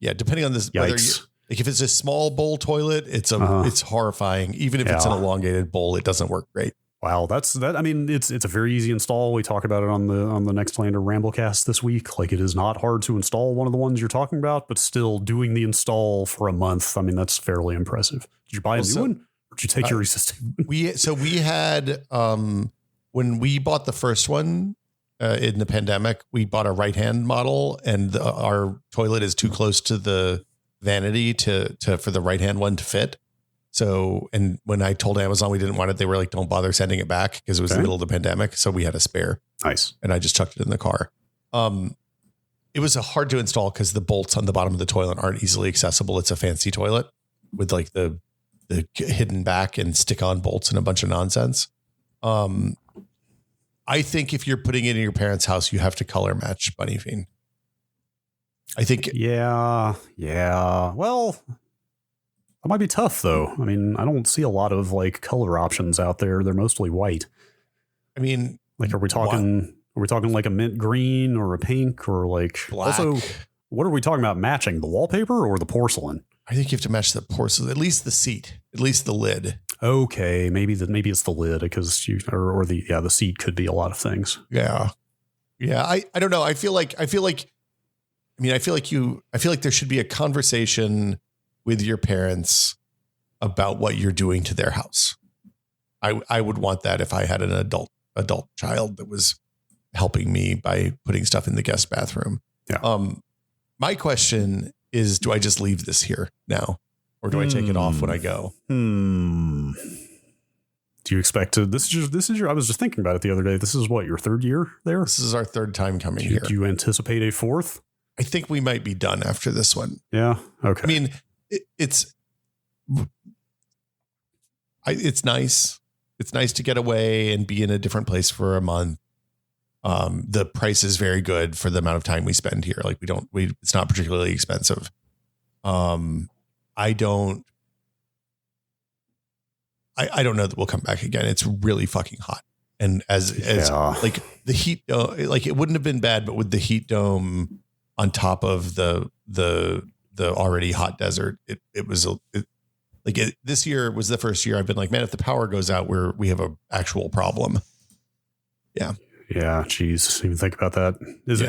S1: depending on this.
S2: Yikes.
S1: Like if it's a small bowl toilet, it's horrifying. Even if it's an elongated bowl, it doesn't work great.
S2: Wow, that's that. I mean, it's a very easy install. We talk about it on the Next Lander Ramblecast this week. Like it is not hard to install one of the ones you're talking about, but still doing the install for a month. I mean, that's fairly impressive. Did you buy a new one, or did you take your existing one?
S1: We had when we bought the first one in the pandemic, we bought a right hand model, and our toilet is too close to the vanity for the right hand one to fit. So, and when I told Amazon we didn't want it, they were like, don't bother sending it back because it was the middle of the pandemic. So we had a spare.
S2: Nice.
S1: And I just chucked it in the car. It was hard to install because the bolts on the bottom of the toilet aren't easily accessible. It's a fancy toilet with like the hidden back and stick on bolts and a bunch of nonsense. I think if you're putting it in your parents' house, you have to color match Bunny Fiend. I think.
S2: Yeah. Well, that might be tough though. I mean, I don't see a lot of like color options out there. They're mostly white.
S1: I mean,
S2: like, are we talking like a mint green or a pink or like
S1: black?
S2: Also, what are we talking about matching? The wallpaper or the porcelain?
S1: I think you have to match the porcelain, at least the seat, at least the lid.
S2: Okay. Maybe it's the lid because the seat could be a lot of things.
S1: Yeah. I don't know. I feel like there should be a conversation with your parents about what you're doing to their house. I would want that if I had an adult child that was helping me by putting stuff in the guest bathroom.
S2: Yeah.
S1: My question is, do I just leave this here now? Or do I take it off when I go?
S2: Do you expect to, this is your, I was just thinking about it the other day. This is what, your third year there?
S1: This is our third time coming here.
S2: Do you anticipate a fourth?
S1: I think we might be done after this one.
S2: Yeah. Okay.
S1: I mean, it's nice. It's nice to get away and be in a different place for a month. The price is very good for the amount of time we spend here. Like it's not particularly expensive. I don't know that we'll come back again. It's really fucking hot. And as like the heat, like it wouldn't have been bad, but with the heat dome on top of the already hot desert, this year was the first year I've been like, man, if the power goes out, we have a actual problem. Yeah.
S2: Yeah. Geez. Even think about that. Is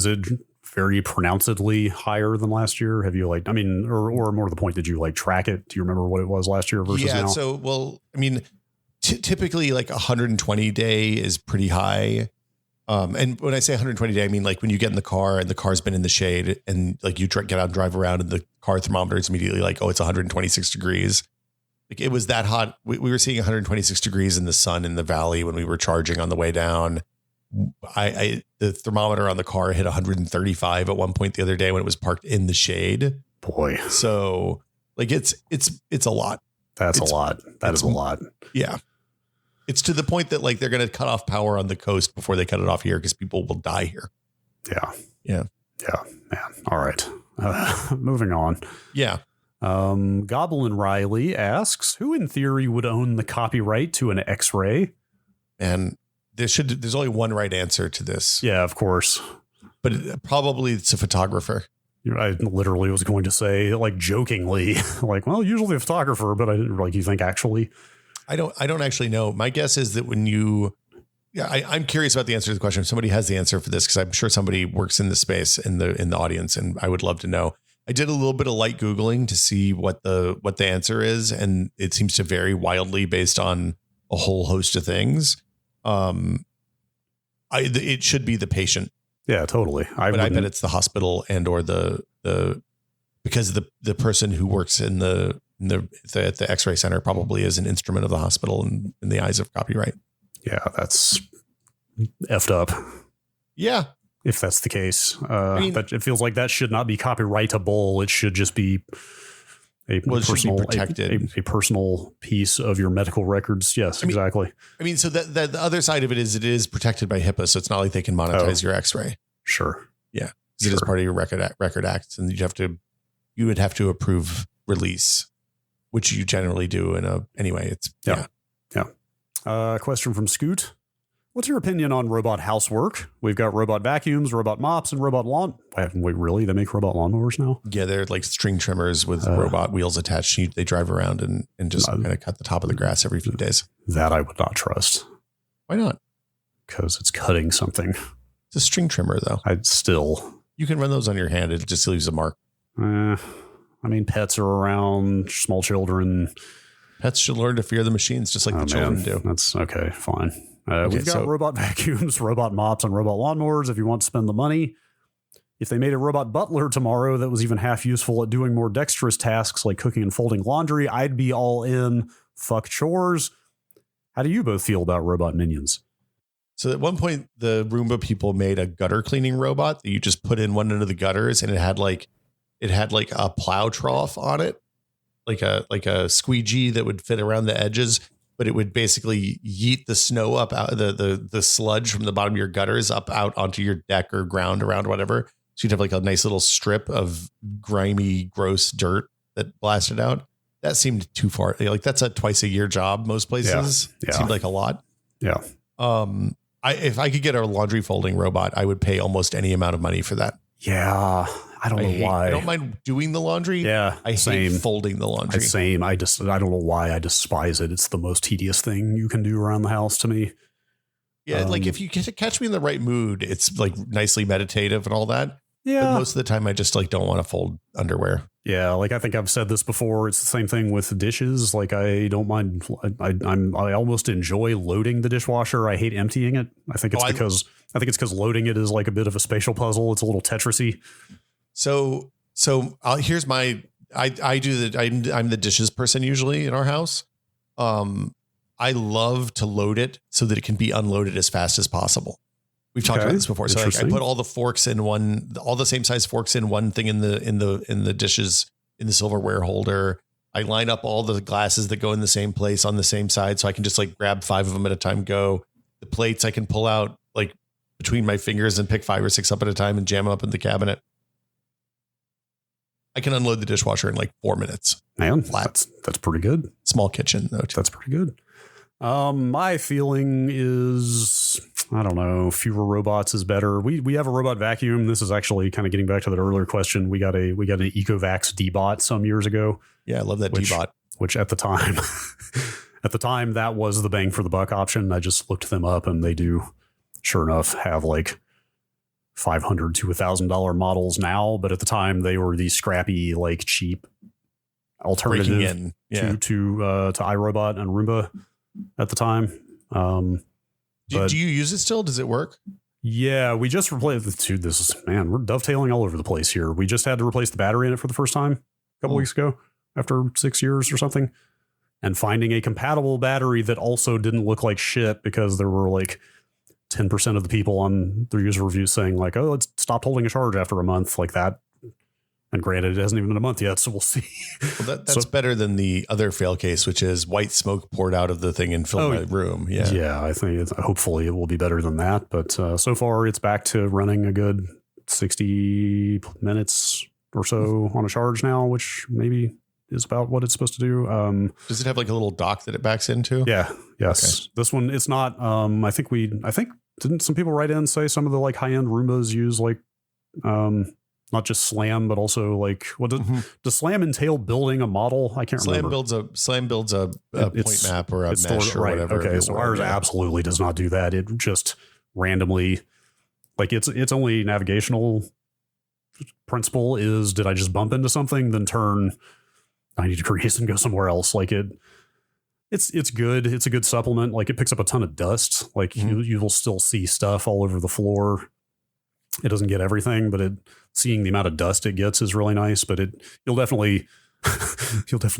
S2: it very pronouncedly higher than last year? Have you or more to the point, did you track it? Do you remember what it was last year versus now?
S1: So, well, I mean, typically 120 day is pretty high. And when I say 120 day, I mean, when you get in the car and the car's been in the shade and you get out and drive around and the car thermometer is immediately it's 126 degrees. It was that hot. We were seeing 126 degrees in the sun in the valley when we were charging on the way down. The thermometer on the car hit 135 at one point the other day when it was parked in the shade.
S2: Boy.
S1: So it's a lot.
S2: That's a lot. That is a lot.
S1: Yeah. It's to the point that they're going to cut off power on the coast before they cut it off here because people will die here.
S2: Yeah.
S1: Yeah.
S2: Yeah. Man. All right. Moving on.
S1: Yeah.
S2: Goblin Riley asks, who in theory would own the copyright to an X-ray?
S1: And there's only one right answer to this.
S2: Yeah, of course.
S1: But probably it's a photographer.
S2: I literally was going to say, jokingly, well, usually a photographer, but I didn't you think actually?
S1: I don't actually know. My guess is that I'm curious about the answer to the question. If somebody has the answer for this, because I'm sure somebody works in the space in the audience, and I would love to know. I did a little bit of light Googling to see what the answer is, and it seems to vary wildly based on a whole host of things. It should be the patient.
S2: Yeah, totally.
S1: I bet it's the hospital and or because the person who works at the X-ray center probably is an instrument of the hospital in the eyes of copyright.
S2: Yeah, that's effed up.
S1: Yeah. If
S2: that's the case, but it feels like that should not be copyrightable. It should just be a personal piece of your medical records. Yes, exactly. I mean,
S1: so that the other side of it is protected by HIPAA, so it's not like they can monetize your X-ray.
S2: Sure.
S1: Yeah. It is part of your record acts, and you would have to approve release, which you generally do anyway. It's yeah.
S2: Question from Scoot. What's your opinion on robot housework? We've got robot vacuums, robot mops, and robot lawn. Wait, really? They make robot lawnmowers now?
S1: Yeah, they're like string trimmers with robot wheels attached. They drive around and just kind of cut the top of the grass every few days.
S2: That I would not trust.
S1: Why not?
S2: Because it's cutting something.
S1: It's a string trimmer, though. You can run those on your hand. It just leaves a mark.
S2: Pets are around, small children.
S1: Pets should learn to fear the machines just like the children do.
S2: That's okay. Fine. We've got robot vacuums, robot mops, and robot lawnmowers if you want to spend the money. If they made a robot butler tomorrow that was even half useful at doing more dexterous tasks like cooking and folding laundry, I'd be all in. Fuck chores. How do you both feel about robot minions?
S1: So at one point, the Roomba people made a gutter cleaning robot that you just put in one end of the gutters, and it had a plow trough on it, like a squeegee that would fit around the edges. But it would basically yeet the snow up out the sludge from the bottom of your gutters up out onto your deck or ground around whatever. So you'd have a nice little strip of grimy, gross dirt that blasted out. That seemed too far. That's a twice a year job. Most places. Yeah. It seemed like a lot.
S2: Yeah.
S1: If I could get a laundry folding robot, I would pay almost any amount of money for that.
S2: Yeah. I don't know why.
S1: I don't mind doing the laundry.
S2: Yeah,
S1: I hate folding the laundry.
S2: Same. I don't know why I despise it. It's the most tedious thing you can do around the house to me.
S1: Yeah, if you catch me in the right mood, it's nicely meditative and all that.
S2: Yeah.
S1: But most of the time, I just don't want to fold underwear.
S2: Yeah, I think I've said this before. It's the same thing with dishes. I don't mind. I almost enjoy loading the dishwasher. I hate emptying it. I think it's because loading it is a bit of a spatial puzzle. It's a little Tetris-y.
S1: So So here's my, I'm the dishes person usually in our house. I love to load it so that it can be unloaded as fast as possible. We've talked about this before. So like I put all the forks in all the same size forks in one thing in the dishes, in the silverware holder. I line up all the glasses that go in the same place on the same side. So I can just like grab 5 of them at a time, go. The plates I can pull out like between my fingers and pick 5 or 6 up at a time and jam them up in the cabinet. I can unload the dishwasher in like 4 minutes.
S2: Man, that's pretty good.
S1: Small kitchen though.
S2: That's pretty good. My feeling is, I don't know, fewer robots is better. We have a robot vacuum. This is actually kind of getting back to that earlier question. We got an Ecovacs D-Bot some years ago.
S1: Yeah, I love that D-Bot.
S2: Which at the time, that was the bang for the buck option. I just looked them up and they do, sure enough, have like $500 to $1,000 models now. But at the time they were the scrappy, like cheap alternative to iRobot and Roomba at the time.
S1: Do you use it still? Does it work?
S2: Yeah, we just replaced. Dude, we're dovetailing all over the place here. We just had to replace the battery in it for the first time a couple weeks ago after 6 years or something. And finding a compatible battery that also didn't look like shit, because there were like 10% of the people on their user reviews saying like, oh, it's stopped holding a charge after a month, like that. And granted, it hasn't even been a month yet, so we'll see.
S1: Well, that's better than the other fail case, which is white smoke poured out of the thing and filled my room. Yeah,
S2: I think hopefully it will be better than that. But so far, it's back to running a good 60 minutes or so on a charge now, which maybe is about what it's supposed to do.
S1: Does it have like a little dock that it backs into?
S2: Yeah. Yes. Okay. This one, it's not. I think didn't some people write in and say some of the like high end Roombas use like not just SLAM, but also like does SLAM entail building a model? I can't remember.
S1: SLAM builds a point map or a mesh or whatever.
S2: Okay, so ours absolutely does not do that. It just randomly, like its only navigational principle is, did I just bump into something, then turn 90 degrees and go somewhere else? Like it's good. It's a good supplement. Like it picks up a ton of dust. Like you will still see stuff all over the floor. It doesn't get everything, but seeing the amount of dust it gets is really nice. But you'll definitely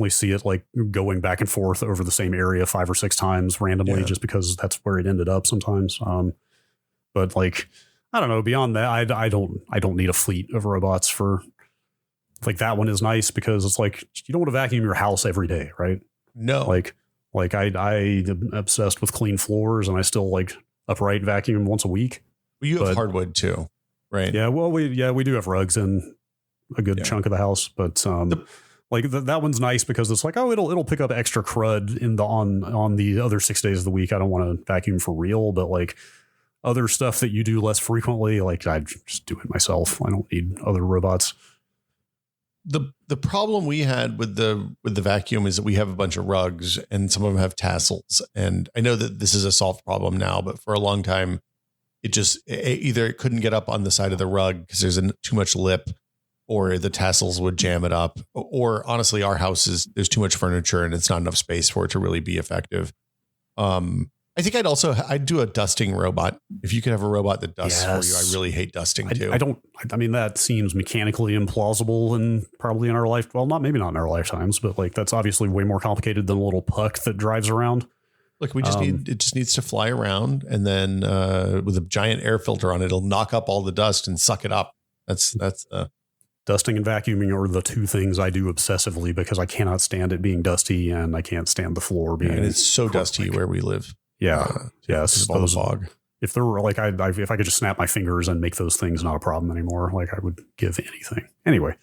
S2: see it like going back and forth over the same area 5 or 6 times randomly, just because that's where it ended up sometimes. But like, I don't know, beyond that, I don't need a fleet of robots for like that one is nice because it's like, you don't want to vacuum your house every day, right?
S1: No.
S2: Like I am obsessed with clean floors, and I still like upright vacuum once a week.
S1: Well, you have hardwood too. Right.
S2: Yeah. Well, we do have rugs in a good chunk of the house, but that one's nice because it's like, oh, it'll pick up extra crud on the other 6 days of the week. I don't want to vacuum for real, but like other stuff that you do less frequently, like I just do it myself. I don't need other robots.
S1: The problem we had with the vacuum is that we have a bunch of rugs and some of them have tassels. And I know that this is a solved problem now, but for a long time, either it couldn't get up on the side of the rug because there's too much lip, or the tassels would jam it up, or honestly, our house there's too much furniture and it's not enough space for it to really be effective. I think I'd do a dusting robot. If you could have a robot that dusts for you. I really hate dusting too.
S2: I mean, that seems mechanically implausible and probably in our life. Well, maybe not in our lifetimes, but like that's obviously way more complicated than a little puck that drives around.
S1: Look, it just needs to fly around, and then with a giant air filter on it, it'll knock up all the dust and suck it up. That's
S2: dusting and vacuuming are the two things I do obsessively because I cannot stand it being dusty, and I can't stand the floor being.
S1: And it's so dusty where we live.
S2: Yeah. Yes.
S1: Those fog.
S2: If there were like, if I could just snap my fingers and make those things not a problem anymore, like I would give anything. Anyway,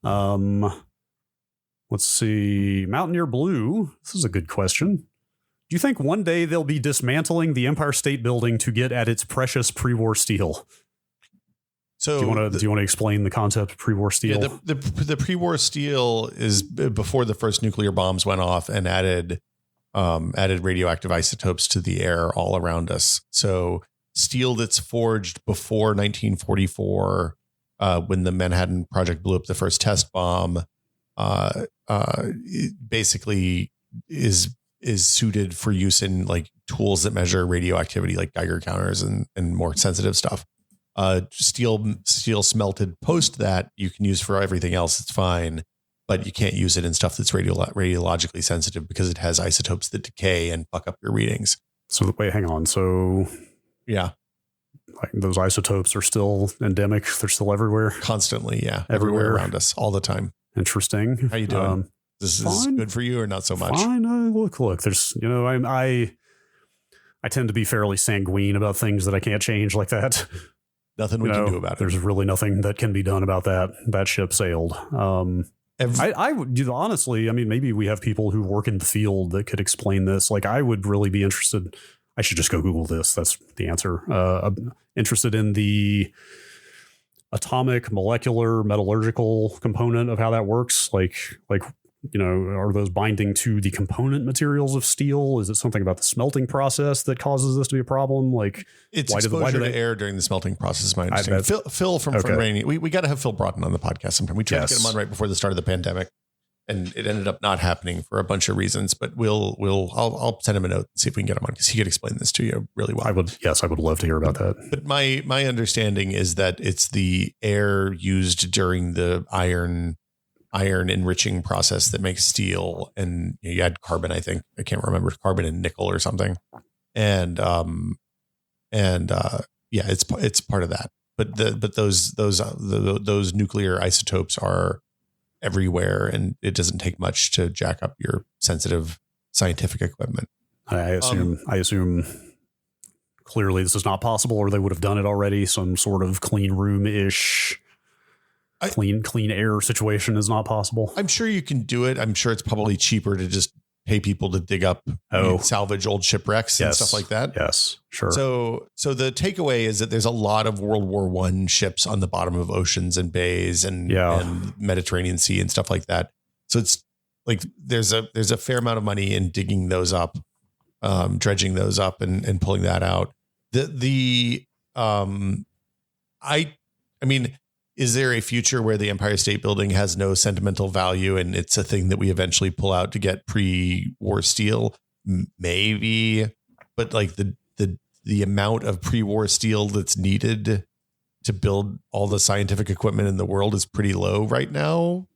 S2: let's see. Mountaineer Blue. This is a good question. Do you think one day they'll be dismantling the Empire State Building to get at its precious pre-war steel? So do you want to explain the concept of pre-war steel?
S1: Yeah, the pre-war steel is before the first nuclear bombs went off and added radioactive isotopes to the air all around us. So steel that's forged before 1944, when the Manhattan Project blew up the first test bomb, basically is suited for use in like tools that measure radioactivity, like Geiger counters and more sensitive stuff. Steel smelted post that you can use for everything else. It's fine, but you can't use it in stuff that's radiologically sensitive because it has isotopes that decay and fuck up your readings.
S2: So wait, hang on. So
S1: yeah,
S2: like those isotopes are still endemic. They're still everywhere.
S1: Constantly. Yeah. Everywhere around us all the time.
S2: Interesting.
S1: How you doing? This is good for you or not so much?
S2: Fine. Look, there's, I tend to be fairly sanguine about things that I can't change like that.
S1: Nothing we can do about it.
S2: There's really nothing that can be done about that. That ship sailed. I would honestly, I mean, maybe we have people who work in the field that could explain this. Like, I would really be interested. I should just go Google this. That's the answer. Interested in the atomic, molecular, metallurgical component of how that works. Like, are those binding to the component materials of steel? Is it something about the smelting process that causes this to be a problem? Like,
S1: it's exposure to air during the smelting process, is my understanding. Phil from Rainy, we got to have Phil Broughton on the podcast sometime. We tried to get him on right before the start of the pandemic, and it ended up not happening for a bunch of reasons. But I'll send him a note and see if we can get him on, because he could explain this to you really well.
S2: I would love to hear about that.
S1: But my understanding is that it's the air used during the iron enriching process that makes steel, and you add carbon. I can't remember, carbon and nickel or something. And it's part of that. But those nuclear isotopes are everywhere, and it doesn't take much to jack up your sensitive scientific equipment.
S2: I assume clearly this is not possible, or they would have done it already. Some sort of clean room-ish clean air situation is not possible.
S1: I'm sure you can do it. I'm sure it's probably cheaper to just pay people to dig up, salvage old shipwrecks and stuff like that.
S2: Yes, sure.
S1: So the takeaway is that there's a lot of World War I ships on the bottom of oceans and bays and Mediterranean Sea and stuff like that. So it's like there's a fair amount of money in digging those up, dredging those up and pulling that out. I mean, is there a future where the Empire State Building has no sentimental value and it's a thing that we eventually pull out to get pre-war steel? Maybe, but like the amount of pre-war steel that's needed to build all the scientific equipment in the world is pretty low right now.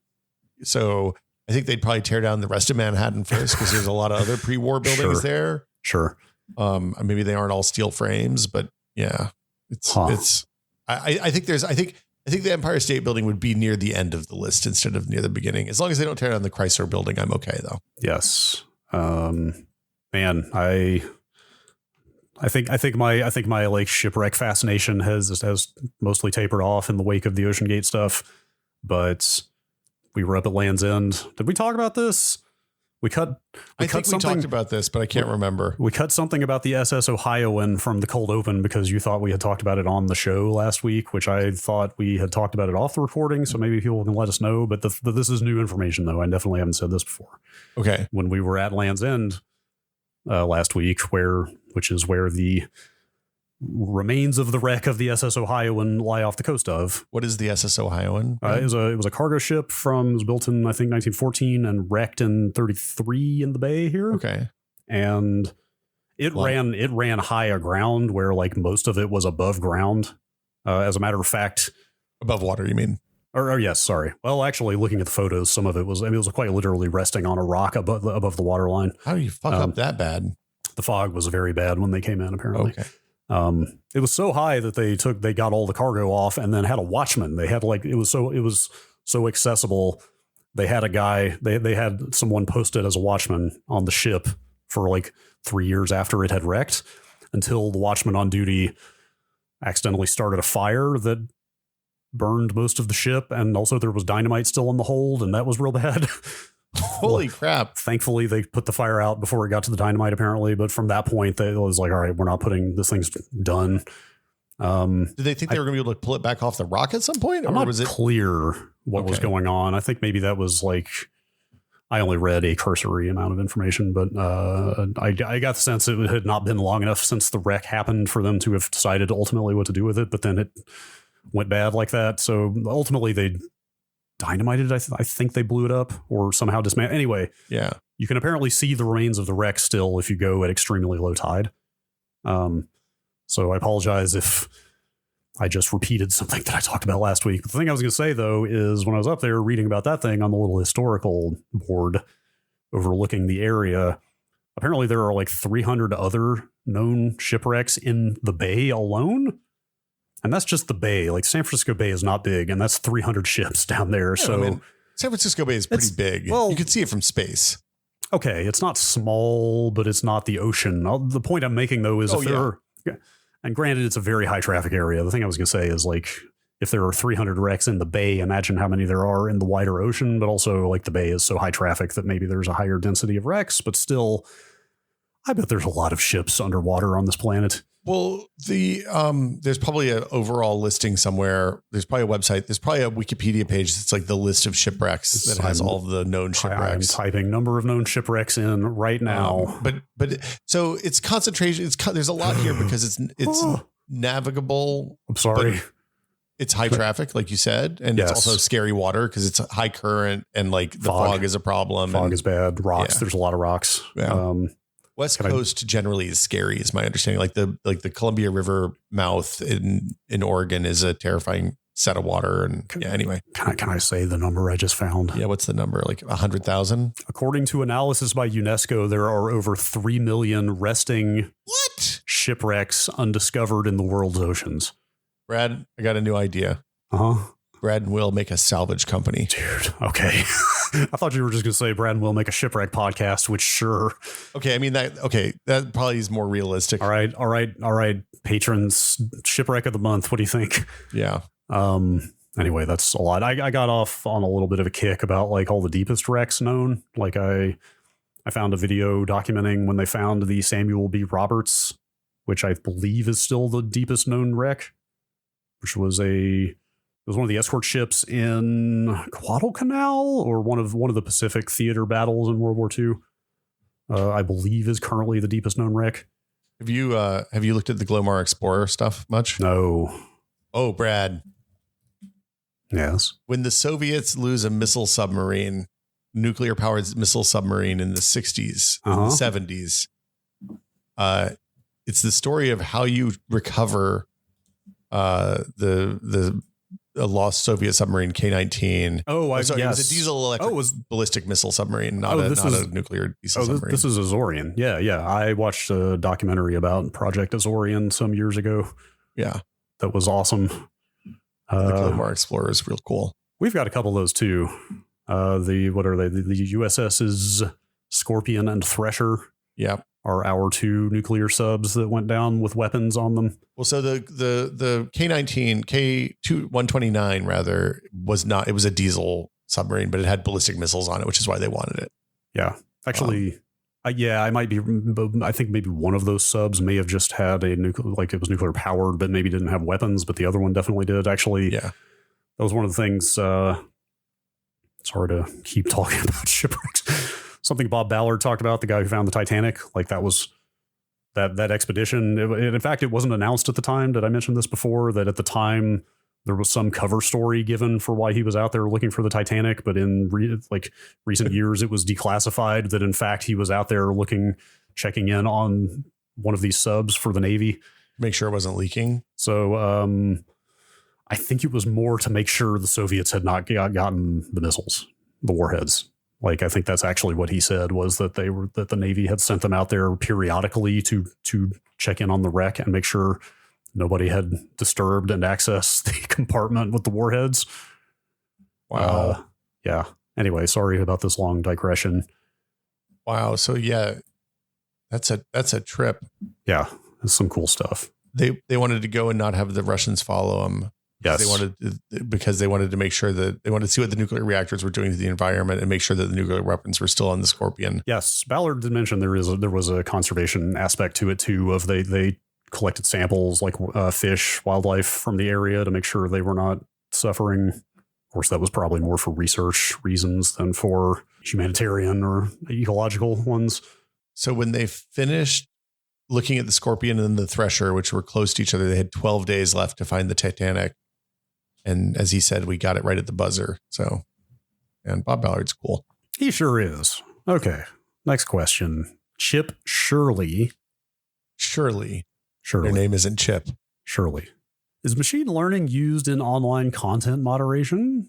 S1: So I think they'd probably tear down the rest of Manhattan first, because there's a lot of other pre-war buildings there.
S2: Sure.
S1: Maybe they aren't all steel frames, but yeah, I think the Empire State Building would be near the end of the list instead of near the beginning. As long as they don't tear down the Chrysler Building, I'm okay though.
S2: Yes. Man, I think my like shipwreck fascination has mostly tapered off in the wake of the Ocean Gate stuff. But we were up at Land's End. Did we talk about this? We talked about this, but I can't remember. We cut something about the SS Ohioan from the cold open because you thought we had talked about it on the show last week, which I thought we had talked about it off the recording. So maybe people can let us know. But this is new information, though. I definitely haven't said this before. Okay. When we were at Land's End last week, which is where the remains of the wreck of the SS Ohioan lie off the coast of. What is the SS Ohioan? It was a cargo ship it was built in, I think, 1914 and wrecked in 33 in the bay here. Okay. And it ran high aground where like most of it was above ground. As a matter of fact, above water, you mean? Or yes, sorry. Well, actually, looking at the photos, some of it was quite literally resting on a rock above the water line. How do you fuck up that bad? The fog was very bad when they came in, apparently. Okay. It was so high that they got all the cargo off and then had a watchman. They had it was so accessible. They had a guy, they had someone posted as a watchman on the ship for like 3 years after it had wrecked, until the watchman on duty accidentally started a fire that burned most of the ship. And also there was dynamite still in the hold, and that was real bad. Holy crap. Thankfully, they put the fire out before it got to the dynamite, apparently. But from that point, it was like, all right, we're not putting this thing's done. Did they think they were going to be able to pull it back off the rock at some point? I'm not clear what was going on. I think maybe that was like, I only read a cursory amount of information, but I got the sense it had not been long enough since the wreck happened for them to have decided ultimately what to do with it. But then it went bad like that. So ultimately, they dynamited. I think they blew it up or somehow dismantled. Anyway, yeah, you can apparently see the remains of the wreck still if you go at extremely low tide. So I apologize if I just repeated something that I talked about last week. The thing I was going to say, though, is when I was up there reading about that thing on the little historical board overlooking the area, apparently there are like 300 other known shipwrecks in the bay alone. And that's just the bay. Like San Francisco Bay is not big, and that's 300 ships down there.
S1: Yeah,
S2: so
S1: I mean, San Francisco Bay is pretty big. Well, you can see it from space.
S2: Okay, it's not small, but it's not the ocean. The point I'm making, though, is and granted, it's a very high traffic area. The thing I was going to say is, like, if there are 300 wrecks in the bay, imagine how many there are in the wider ocean. But also, like, the bay is so high traffic that maybe there's a higher density of wrecks. But still, I bet there's a lot of ships underwater on this planet.
S1: Well, there's probably an overall listing somewhere. There's probably a website. There's probably a Wikipedia page that's like the list of shipwrecks that has all of the known shipwrecks.
S2: I'm typing number of known shipwrecks in right now.
S1: But so it's concentration. There's a lot here because it's navigable.
S2: I'm sorry.
S1: It's high traffic, like you said, and it's also scary water because it's high current and like the fog is a problem.
S2: Fog is bad. Rocks. There's a lot of rocks.
S1: Yeah. West Coast generally is scary, is my understanding. Like the Columbia River mouth in Oregon is a terrifying set of water. And anyway,
S2: can I say the number I just found?
S1: Yeah, what's the number? Like 100,000?
S2: According to analysis by UNESCO, there are over 3 million resting shipwrecks undiscovered in the world's oceans.
S1: Brad, I got a new idea.
S2: Uh-huh.
S1: Brad and Will make a salvage company.
S2: Dude, okay. I thought you were just going to say Brad and Will make a shipwreck podcast, which sure.
S1: Okay, I mean, that probably is more realistic.
S2: All right. Patrons, shipwreck of the month. What do you think?
S1: Yeah.
S2: Anyway, that's a lot. I got off on a little bit of a kick about like all the deepest wrecks known. Like I found a video documenting when they found the Samuel B. Roberts, which I believe is still the deepest known wreck, which was one of the escort ships in Guadalcanal, or one of the Pacific theater battles in World War II. I believe is currently the deepest known wreck.
S1: Have you looked at the Glomar Explorer stuff much?
S2: No.
S1: Oh, Brad.
S2: Yes.
S1: When the Soviets lose a nuclear powered missile submarine in the 60s, in the 70s, it's the story of how you recover a lost Soviet submarine K-19.
S2: Oh,
S1: it was a diesel electric ballistic missile submarine, not a nuclear diesel submarine.
S2: This is Azorian. Yeah. I watched a documentary about Project Azorian some years ago.
S1: Yeah.
S2: That was awesome.
S1: The Glomar Explorer is real cool.
S2: We've got a couple of those too. What are they? The USS's Scorpion and Thresher.
S1: Yeah.
S2: Are our two nuclear subs that went down with weapons on them.
S1: Well, so the K-19, K-129 rather, was not, it was a diesel submarine, but it had ballistic missiles on it, which is why they wanted it.
S2: Yeah. Actually, I think maybe one of those subs may have just had a nuclear, like it was nuclear powered, but maybe didn't have weapons, but the other one definitely did. Actually,
S1: yeah.
S2: That was one of the things, it's hard to keep talking about shipwrecks. Something Bob Ballard talked about, the guy who found the Titanic, like that was that expedition. In fact, it wasn't announced at the time. Did I mention this before? That at the time there was some cover story given for why he was out there looking for the Titanic, but in recent years it was declassified that in fact he was out there checking in on one of these subs for the Navy.
S1: Make sure it wasn't leaking.
S2: So I think it was more to make sure the Soviets had not gotten the missiles, the warheads. Like, I think that's actually what he said, was that that the Navy had sent them out there periodically to check in on the wreck and make sure nobody had disturbed and accessed the compartment with the warheads.
S1: Wow.
S2: Yeah. Anyway, sorry about this long digression.
S1: Wow. So yeah, that's a trip.
S2: Yeah. That's some cool stuff.
S1: They wanted to go and not have the Russians follow them.
S2: Yes.
S1: Because they wanted to make sure that they wanted to see what the nuclear reactors were doing to the environment and make sure that the nuclear weapons were still on the Scorpion.
S2: Yes. Ballard did mention there was a conservation aspect to it too, of they collected samples like fish, wildlife from the area to make sure they were not suffering. Of course, that was probably more for research reasons than for humanitarian or ecological ones.
S1: So when they finished looking at the Scorpion and the Thresher, which were close to each other, they had 12 days left to find the Titanic. And as he said, we got it right at the buzzer. So, and Bob Ballard's cool.
S2: He sure is. Okay. Next question. Chip Shirley.
S1: Shirley. Her name isn't Chip.
S2: Shirley. Is machine learning used in online content moderation?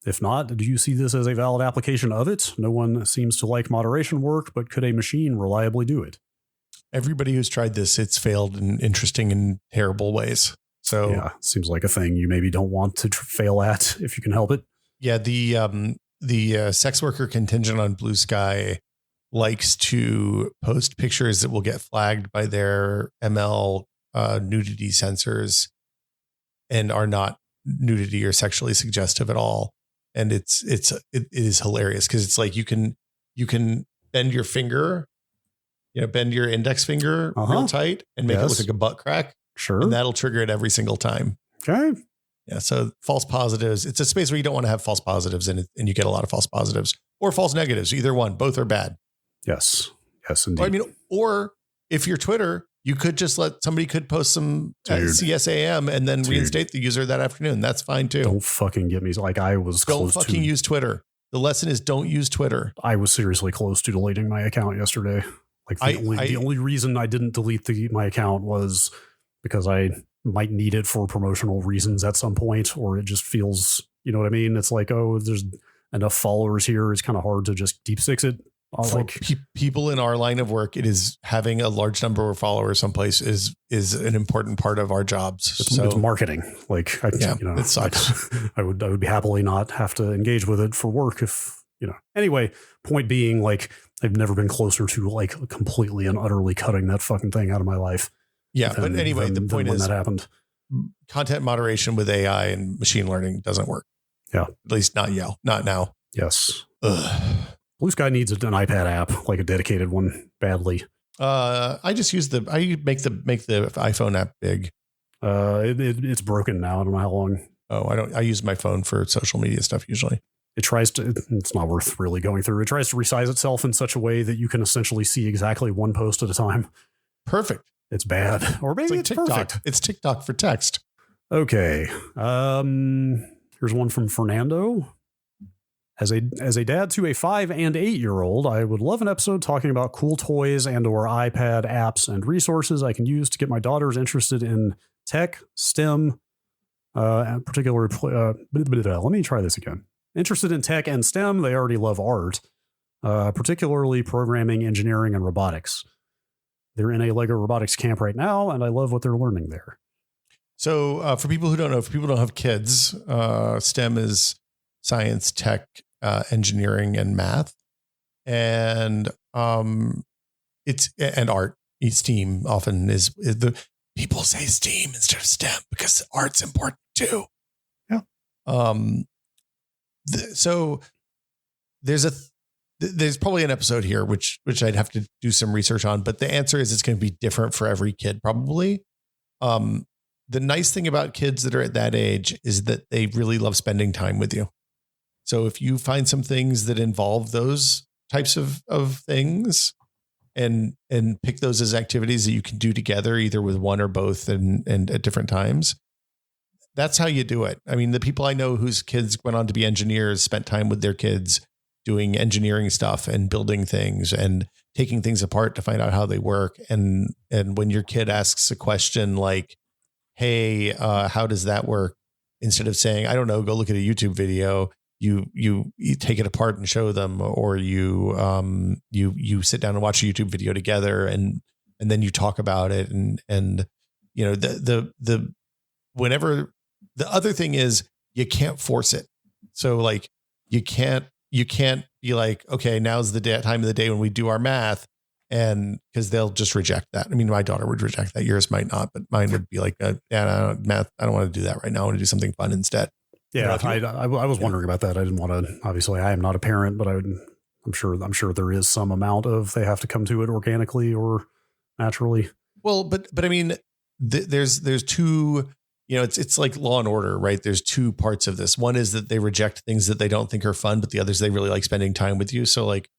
S2: If not, do you see this as a valid application of it? No one seems to like moderation work, but could a machine reliably do it?
S1: Everybody who's tried this, it's failed in interesting and terrible ways. So
S2: yeah, seems like a thing you maybe don't want to fail at if you can help it.
S1: Yeah, the sex worker contingent on Blue Sky likes to post pictures that will get flagged by their ML nudity sensors and are not nudity or sexually suggestive at all. And it is hilarious because it's like you can bend your finger, bend your index finger real tight and make it look like a butt crack.
S2: Sure.
S1: And that'll trigger it every single time.
S2: Okay.
S1: Yeah. So false positives, it's a space where you don't want to have false positives in it, and you get a lot of false positives or false negatives. Either one, both are bad.
S2: Yes. Yes, indeed.
S1: Or if you're Twitter, you could just somebody could post some CSAM and then reinstate the user that afternoon. That's fine too.
S2: Don't fucking get me. Like I was
S1: don't fucking use Twitter. The lesson is don't use Twitter.
S2: I was seriously close to deleting my account yesterday. Like the only reason I didn't delete my account was because I might need it for promotional reasons at some point, or it just feels, you know what I mean? It's like, oh, there's enough followers here. It's kind of hard to just deep six it.
S1: For people in our line of work, it is having a large number of followers someplace is an important part of our jobs.
S2: It's marketing. Like,
S1: it sucks.
S2: I would be happily not have to engage with it for work if, anyway, point being, like, I've never been closer to like completely and utterly cutting that fucking thing out of my life.
S1: Yeah. But anyway, the point is
S2: that happened.
S1: Content moderation with AI and machine learning doesn't work.
S2: Yeah.
S1: At least not now.
S2: Yes.
S1: Ugh.
S2: Blue Sky needs an iPad app, like a dedicated one, badly.
S1: I just use I make the iPhone app big.
S2: It's broken now. I don't know how long.
S1: Oh, I use my phone for social media stuff usually.
S2: It's not worth really going through. It tries to resize itself in such a way that you can essentially see exactly one post at a time.
S1: Perfect.
S2: It's bad. Or maybe it's
S1: TikTok.
S2: Perfect.
S1: It's TikTok for text.
S2: Okay. Here's one from Fernando. As a dad to a 5 and 8-year-old, I would love an episode talking about cool toys and or iPad apps and resources I can use to get my daughters interested in tech, STEM, and particularly, let me try this again. Interested in tech and STEM, they already love art, particularly programming, engineering, and robotics. They're in a Lego robotics camp right now, and I love what they're learning there.
S1: So for people who don't know, if people don't have kids, STEM is science, tech, engineering, and math, and it's and art. STEAM often is the people say STEAM instead of STEM because art's important too.
S2: Yeah.
S1: So there's probably an episode here which I'd have to do some research on, but the answer is it's going to be different for every kid probably. The nice thing about kids that are at that age is that they really love spending time with you. So if you find some things that involve those types of things and pick those as activities that you can do together, either with one or both and at different times, that's how you do it. I mean, the people I know whose kids went on to be engineers spent time with their kids doing engineering stuff and building things and taking things apart to find out how they work. And when your kid asks a question like, hey, how does that work? Instead of saying, I don't know, go look at a YouTube video, you take it apart and show them, or you sit down and watch a YouTube video together and then you talk about it. And whenever the other thing is you can't force it. So like you can't be like, okay, now's the time of the day when we do our math. And because they'll just reject that. I mean, my daughter would reject that. Yours might not, but mine would be like, math. I don't want to do that right now. I want to do something fun instead.
S2: Yeah, I was wondering about that. I didn't want to. Obviously, I am not a parent, but I'm sure there is some amount of they have to come to it organically or naturally.
S1: Well, but I mean, there's two. It's like Law and Order, right? There's two parts of this. One is that they reject things that they don't think are fun, but the others they really like spending time with you. So like,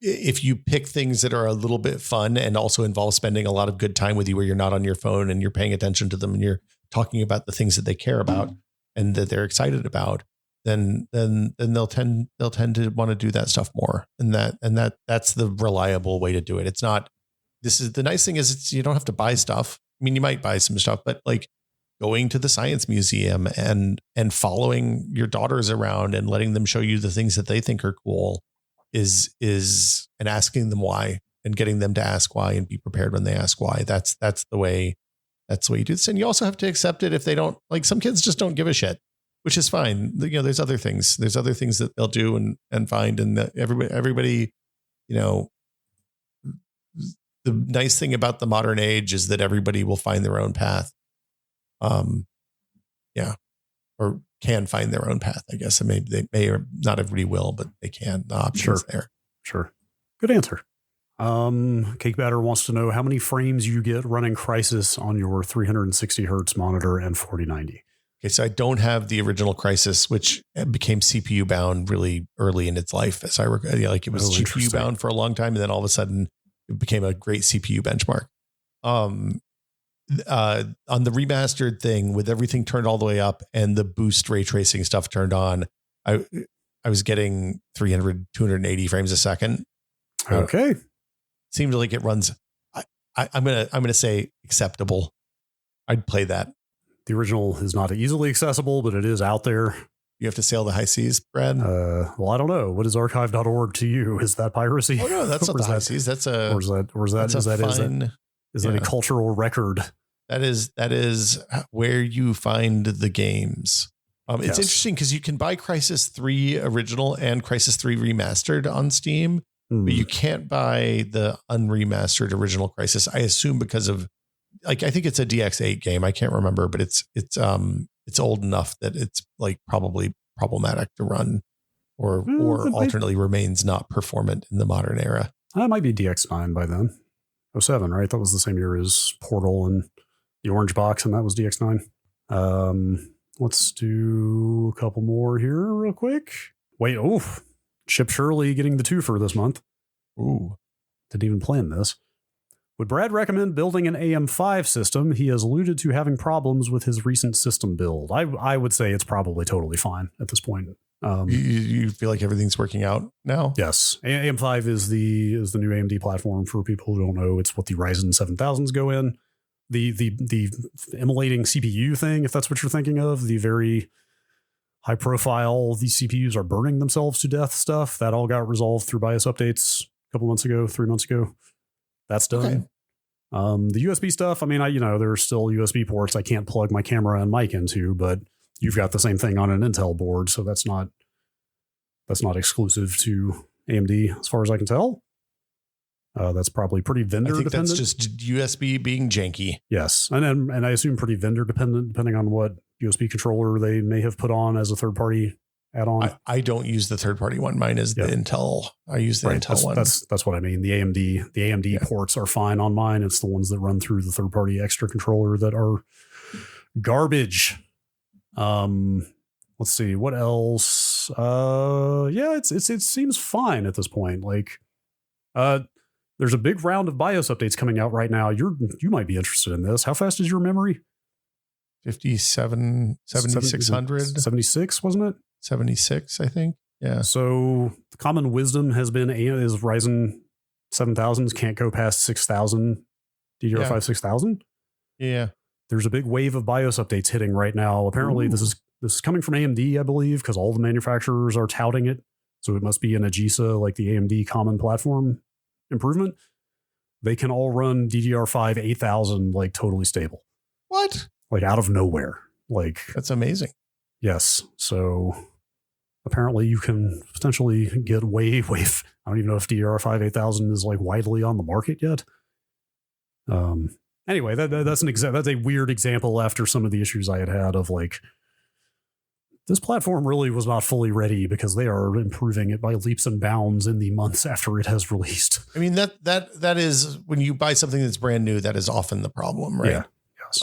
S1: if you pick things that are a little bit fun and also involve spending a lot of good time with you, where you're not on your phone and you're paying attention to them and you're talking about the things that they care about and that they're excited about, then they'll tend to want to do that stuff more. And that's the reliable way to do it. It's not. This is the nice thing is you don't have to buy stuff. I mean, you might buy some stuff, but like going to the science museum and following your daughters around and letting them show you the things that they think are cool is and asking them why and getting them to ask why and be prepared when they ask why. That's the way you do this. And you also have to accept it if they don't, like, some kids just don't give a shit, which is fine. You know, there's other things that they'll do and find, and everybody, you know, the nice thing about the modern age is that everybody will find their own path. Or can find their own path, I guess. And maybe they may, or not everybody will, but they can. The options there.
S2: Sure. Good answer. Cake Batter wants to know how many frames you get running Crysis on your 360 hertz monitor and 4090.
S1: Okay, so I don't have the original Crysis, which became CPU bound really early in its life. As I recall, like, it was GPU bound for a long time, and then all of a sudden it became a great CPU benchmark. On the remastered thing, with everything turned all the way up and the boost ray tracing stuff turned on, I was getting 280 frames a second.
S2: Okay.
S1: Seemed like it runs. I'm gonna say acceptable. I'd play that.
S2: The original is not easily accessible, but it is out there.
S1: You have to sail the high seas, Brad.
S2: Well, I don't know. What is archive.org to you? Is that piracy?
S1: Oh no, that's not the high seas. That's a.
S2: Or is that a cultural record?
S1: That is where you find the games. It's interesting because you can buy Crysis 3 original and Crysis 3 remastered on Steam. But you can't buy the unremastered original Crysis, I assume, because of, like, I think it's a DX8 game. I can't remember, but it's old enough that it's, like, probably problematic to run or alternately remains not performant in the modern era.
S2: That might be DX9 by then. 07, right? That was the same year as Portal and the Orange Box, and that was DX9. Let's do a couple more here real quick. Wait, Chip Shirley getting the twofer this month.
S1: Ooh.
S2: Didn't even plan this. Would Brad recommend building an AM5 system? He has alluded to having problems with his recent system build. I would say it's probably totally fine at this point.
S1: You feel like everything's working out now?
S2: Yes. AM5 is the new AMD platform. For people who don't know, it's what the Ryzen 7000s go in. The emulating CPU thing, if that's what you're thinking of, the very high profile, these CPUs are burning themselves to death stuff, that all got resolved through BIOS updates a couple months ago, 3 months ago. That's done. Okay. The USB stuff, I mean, there's still USB ports I can't plug my camera and mic into, but you've got the same thing on an Intel board, so that's not exclusive to AMD as far as I can tell. That's probably pretty vendor dependent.
S1: That's just USB being janky.
S2: Yes. And I assume pretty vendor dependent, depending on what USB controller they may have put on as a third party add-on.
S1: I don't use the third party one. Mine is the Intel. I use the Intel one.
S2: That's what I mean. The AMD ports are fine on mine. It's the ones that run through the third party extra controller that are garbage. Let's see what else. It seems fine at this point. Like, there's a big round of BIOS updates coming out right now. You might be interested in this. How fast is your memory?
S1: 7600.
S2: 76, wasn't it?
S1: 76, I think. Yeah.
S2: So the common wisdom has been is Ryzen 7000s can't go past 6000 DDR5 6000.
S1: Yeah.
S2: There's a big wave of BIOS updates hitting right now. Apparently this is coming from AMD, I believe, because all the manufacturers are touting it. So it must be an AGISA, like the AMD common platform improvement. They can all run DDR5 8000 like totally stable.
S1: What?
S2: Like out of nowhere. Like,
S1: that's amazing.
S2: Yes. So apparently you can potentially get way. I don't even know if DDR5 8000 is like widely on the market yet. Anyway, that's a weird example after some of the issues I had of like, this platform really was not fully ready because they are improving it by leaps and bounds in the months after it has released.
S1: I mean, that is, when you buy something that's brand new, that is often the problem, right?
S2: Yeah. Yes.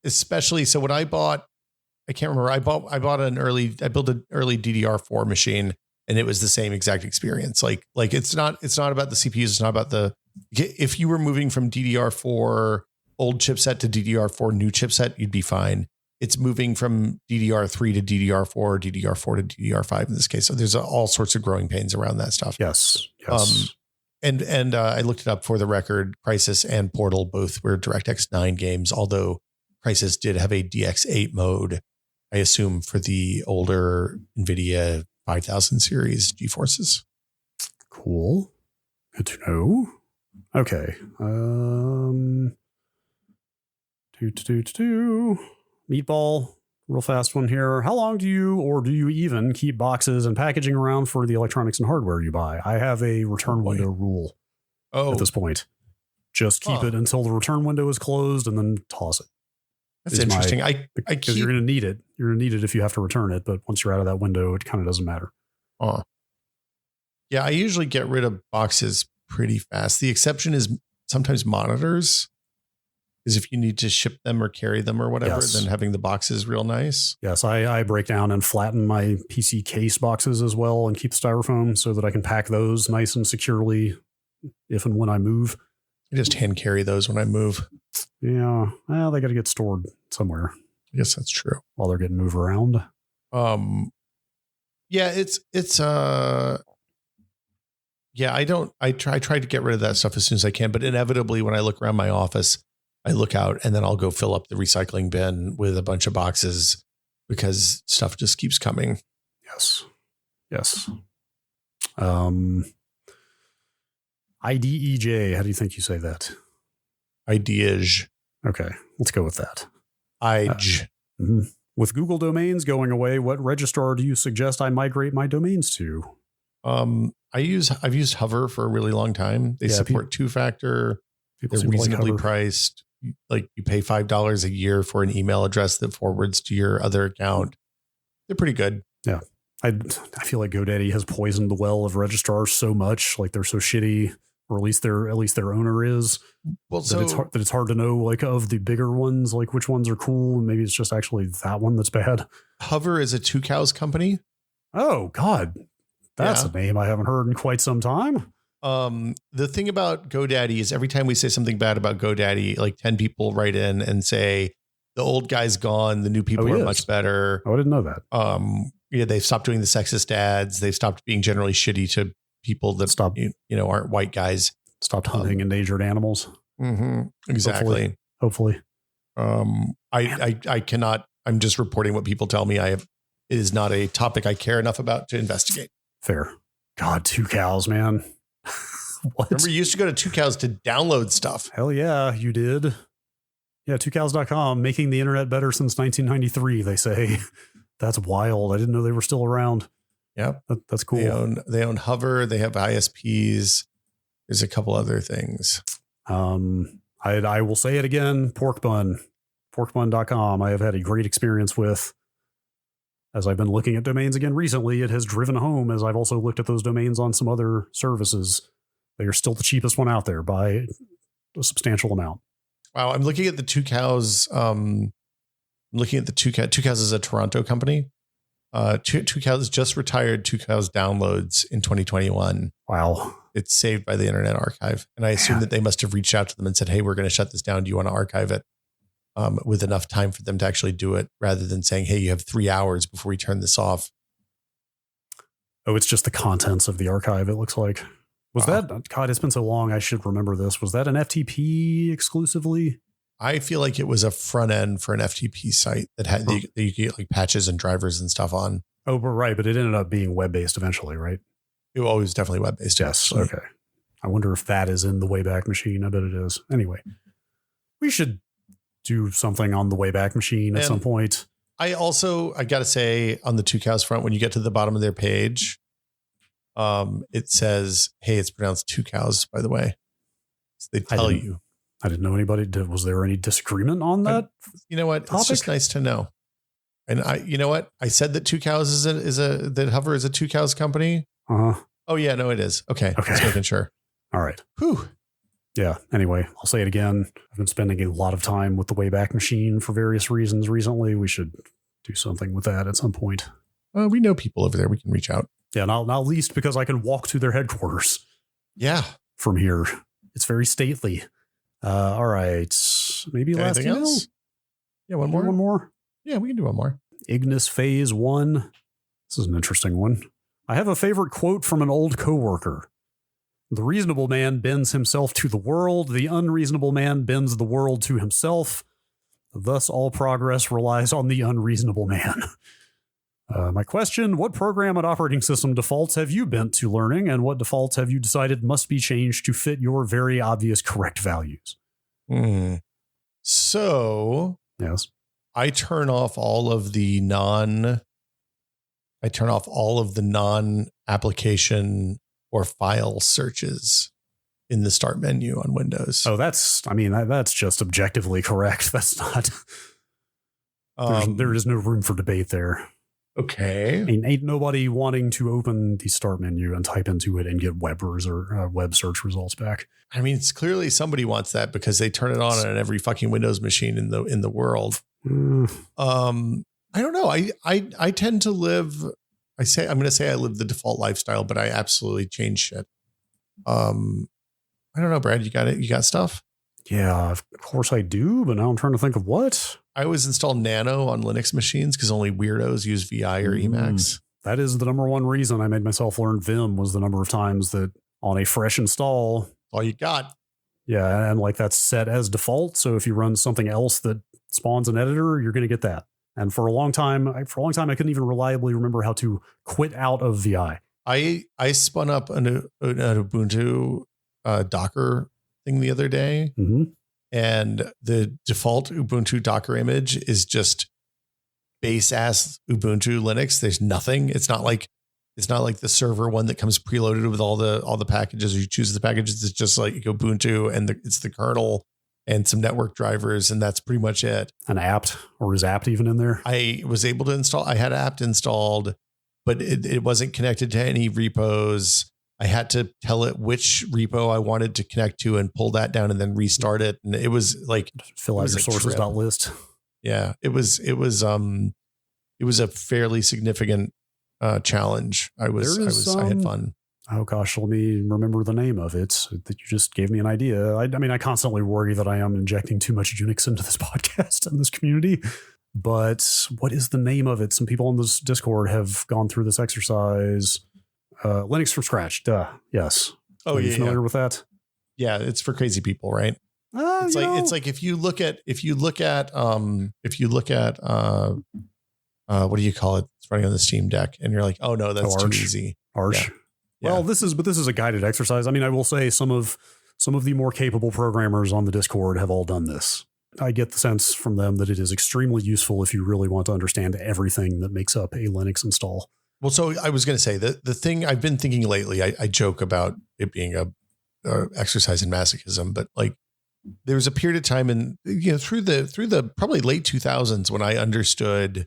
S1: Especially so when I bought, I can't remember, I built an early DDR4 machine, and it was the same exact experience. Like it's not about the CPUs. It's not about if you were moving from DDR4 old chipset to DDR4 new chipset, you'd be fine. It's moving from DDR3 to DDR4, DDR4 to DDR5 in this case. So there's all sorts of growing pains around that stuff.
S2: Yes.
S1: And I looked it up for the record. Crysis and Portal both were DirectX 9 games, although Crysis did have a DX8 mode, I assume, for the older NVIDIA 5000 series GeForces.
S2: Cool. Good to know. Okay. Meatball, real fast one here. How long do you even keep boxes and packaging around for the electronics and hardware you buy? I have a return window rule at this point. Just keep it until the return window is closed and then toss it.
S1: That's interesting.
S2: Because you're going to need it. You're going to need it if you have to return it. But once you're out of that window, it kind of doesn't matter.
S1: Yeah, I usually get rid of boxes pretty fast. The exception is sometimes monitors. Because if you need to ship them or carry them or whatever, then having the box is real nice.
S2: Yes, I break down and flatten my PC case boxes as well and keep the styrofoam so that I can pack those nice and securely if and when I move.
S1: I just hand carry those when I move.
S2: Yeah, well, they got to get stored somewhere.
S1: I guess that's true.
S2: While they're getting moved around.
S1: Yeah, I try to get rid of that stuff as soon as I can, but inevitably when I look around my office, I look out and then I'll go fill up the recycling bin with a bunch of boxes because stuff just keeps coming.
S2: Yes. IDEJ. How do you think you say that?
S1: IDEJ.
S2: Okay, let's go with that.
S1: IDEJ.
S2: With Google domains going away, what registrar do you suggest I migrate my domains to?
S1: I've used Hover for a really long time. They support two-factor. They're reasonably priced. Like you pay $5 a year for an email address that forwards to your other account. They're pretty good.
S2: Yeah. I feel like GoDaddy has poisoned the well of registrars so much. Like they're so shitty, or at least their owner is. Well, that it's hard to know, like, of the bigger ones, like which ones are cool. And maybe it's just actually that one that's bad.
S1: Hover is a Two Cows company.
S2: Oh God. That's a name I haven't heard in quite some time.
S1: The thing about GoDaddy is every time we say something bad about GoDaddy, like 10 people write in and say the old guy's gone, the new people are much better.
S2: Oh, I didn't know that.
S1: Yeah, they've stopped doing the sexist ads. They've stopped being generally shitty to people that aren't white guys.
S2: Stopped hunting endangered animals.
S1: Mm-hmm, exactly.
S2: Hopefully.
S1: I cannot. I'm just reporting what people tell me. It is not a topic I care enough about to investigate.
S2: Fair. God, Two Cows, man.
S1: What? Remember, you used to go to Two Cows to download stuff.
S2: Hell yeah, you did. Yeah, twocows.com, making the internet better since 1993, they say. That's wild. I didn't know they were still around.
S1: Yeah.
S2: That's cool.
S1: They own Hover. They have ISPs. There's a couple other things.
S2: I will say it again, porkbun.com. I have had a great experience with. As I've been looking at domains again recently, it has driven home as I've also looked at those domains on some other services. They are still the cheapest one out there by a substantial amount. Wow.
S1: I'm looking at the Two Cows. Two Cows is a Toronto company. Two Cows just retired Two Cows downloads in 2021.
S2: Wow.
S1: It's saved by the Internet Archive. And I assume that they must have reached out to them and said, hey, we're going to shut this down. Do you want to archive it? With enough time for them to actually do it rather than saying, hey, you have 3 hours before we turn this off.
S2: Oh, it's just the contents of the archive, it looks like. Was that, God, it's been so long, I should remember this. Was that an FTP exclusively?
S1: I feel like it was a front end for an FTP site that had that you get like patches and drivers and stuff on.
S2: Oh, but right. But it ended up being web-based eventually, right?
S1: It was always definitely web-based.
S2: Yes. Actually. Okay. I wonder if that is in the Wayback Machine. I bet it is. Anyway, we should do something on the Wayback Machine at some point.
S1: I got to say, on the Two Cows front, when you get to the bottom of their page, it says, hey, it's pronounced Two Cows, by the way. So they tell you.
S2: I didn't know anybody did. Was there any disagreement on that?
S1: You know what? Topic? It's just nice to know. And you know what? I said that Two Cows that Hover is a Two Cows company.
S2: Uh-huh.
S1: Oh yeah, no, it is. Okay. Just making sure.
S2: All right.
S1: Whew.
S2: Yeah. Anyway, I'll say it again. I've been spending a lot of time with the Wayback Machine for various reasons recently. We should do something with that at some point.
S1: We know people over there. We can reach out.
S2: Yeah. Not least because I can walk to their headquarters.
S1: Yeah.
S2: From here. It's very stately. All right. Maybe last email? Else?
S1: Yeah, one more.
S2: One more?
S1: Yeah, we can do one more.
S2: Ignis Phase 1. This is an interesting one. I have a favorite quote from an old coworker. The reasonable man bends himself to the world. The unreasonable man bends the world to himself. Thus, all progress relies on the unreasonable man. My question, what program and operating system defaults have you bent to learning, and what defaults have you decided must be changed to fit your very obvious correct values?
S1: So,
S2: yes,
S1: I turn off all of the non-application or file searches in the start menu on Windows.
S2: Oh, that's just objectively correct. That's not, there is no room for debate there.
S1: Okay.
S2: Ain't nobody wanting to open the start menu and type into it and get web search results back.
S1: I mean, it's clearly somebody wants that because they turn it on every fucking Windows machine in the world. I don't know. I tend to live. I'm going to say I live the default lifestyle, but I absolutely change shit. I don't know, Brad. You got it. You got stuff.
S2: Yeah, of course I do. But now I'm trying to think of what.
S1: I always install Nano on Linux machines because only weirdos use VI or Emacs.
S2: That is the number one reason I made myself learn Vim, was the number of times that on a fresh install,
S1: all you got.
S2: Yeah, and like that's set as default. So if you run something else that spawns an editor, you're going to get that. And for a long time, I couldn't even reliably remember how to quit out of VI.
S1: I spun up an Ubuntu Docker thing the other day.
S2: Mm-hmm.
S1: And the default Ubuntu Docker image is just base ass Ubuntu Linux. There's nothing. It's not like the server one that comes preloaded with all the packages. You choose the packages. It's just like Ubuntu, and it's the kernel and some network drivers, and that's pretty much it.
S2: An apt, or is apt even in there?
S1: I was able to install. I had apt installed, but it wasn't connected to any repos. I had to tell it which repo I wanted to connect to and pull that down and then restart it. And it was like,
S2: fill out your sources.list.
S1: Yeah, it was a fairly significant challenge. I had fun.
S2: Oh gosh, let me remember the name of it. That you just gave me an idea. I mean, I constantly worry that I am injecting too much Unix into this podcast and this community. But what is the name of it? Some people on this Discord have gone through this exercise. Linux from scratch. Duh. Yes.
S1: Oh,
S2: are you familiar with that?
S1: Yeah, it's for crazy people, right? It's like if you look at what do you call it? It's running on the Steam Deck, and you're like, oh no, that's too easy.
S2: Arch. Yeah. Well, this is a guided exercise. I mean, I will say some of the more capable programmers on the Discord have all done this. I get the sense from them that it is extremely useful if you really want to understand everything that makes up a Linux install.
S1: Well, so I was going to say that the thing I've been thinking lately, I joke about it being a exercise in masochism, but like there was a period of time through the probably late 2000s when I understood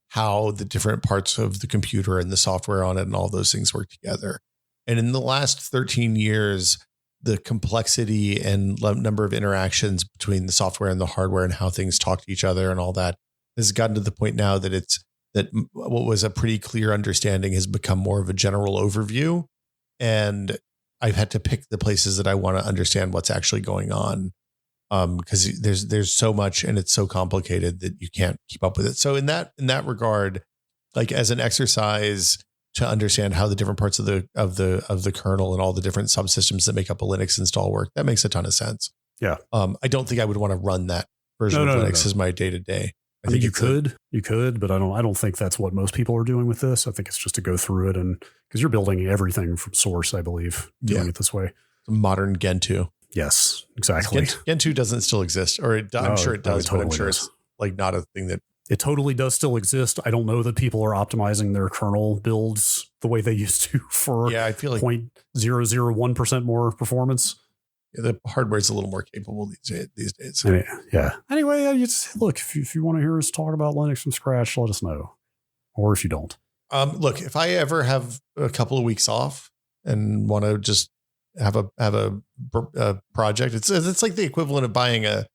S1: how the different parts of the computer and the software on it and all those things work together. And in the last 13 years, the complexity and number of interactions between the software and the hardware and how things talk to each other and all that has gotten to the point now that that what was a pretty clear understanding has become more of a general overview. And I've had to pick the places that I want to understand what's actually going on. Because there's so much and it's so complicated that you can't keep up with it. So in that regard, like as an exercise to understand how the different parts of the kernel and all the different subsystems that make up a Linux install work, that makes a ton of sense.
S2: Yeah.
S1: I don't think I would want to run that version of Linux as my day-to-day.
S2: I mean, you could, but I don't think that's what most people are doing with this. I think it's just to go through it, and because you're building everything from source, I believe, doing it this way.
S1: Modern Gentoo.
S2: Yes, exactly.
S1: Gentoo doesn't still exist, or I'm sure it does,
S2: totally
S1: but I'm sure
S2: does.
S1: it's like not a thing that
S2: it totally does still exist. I don't know that people are optimizing their kernel builds the way they used to for
S1: I feel like
S2: 0.001% more performance.
S1: The hardware is a little more capable these days.
S2: Yeah. Anyway, look, if you want to hear us talk about Linux from scratch, let us know. Or if you don't.
S1: Look, if I ever have a couple of weeks off and want to just have a project, it's like the equivalent of buying a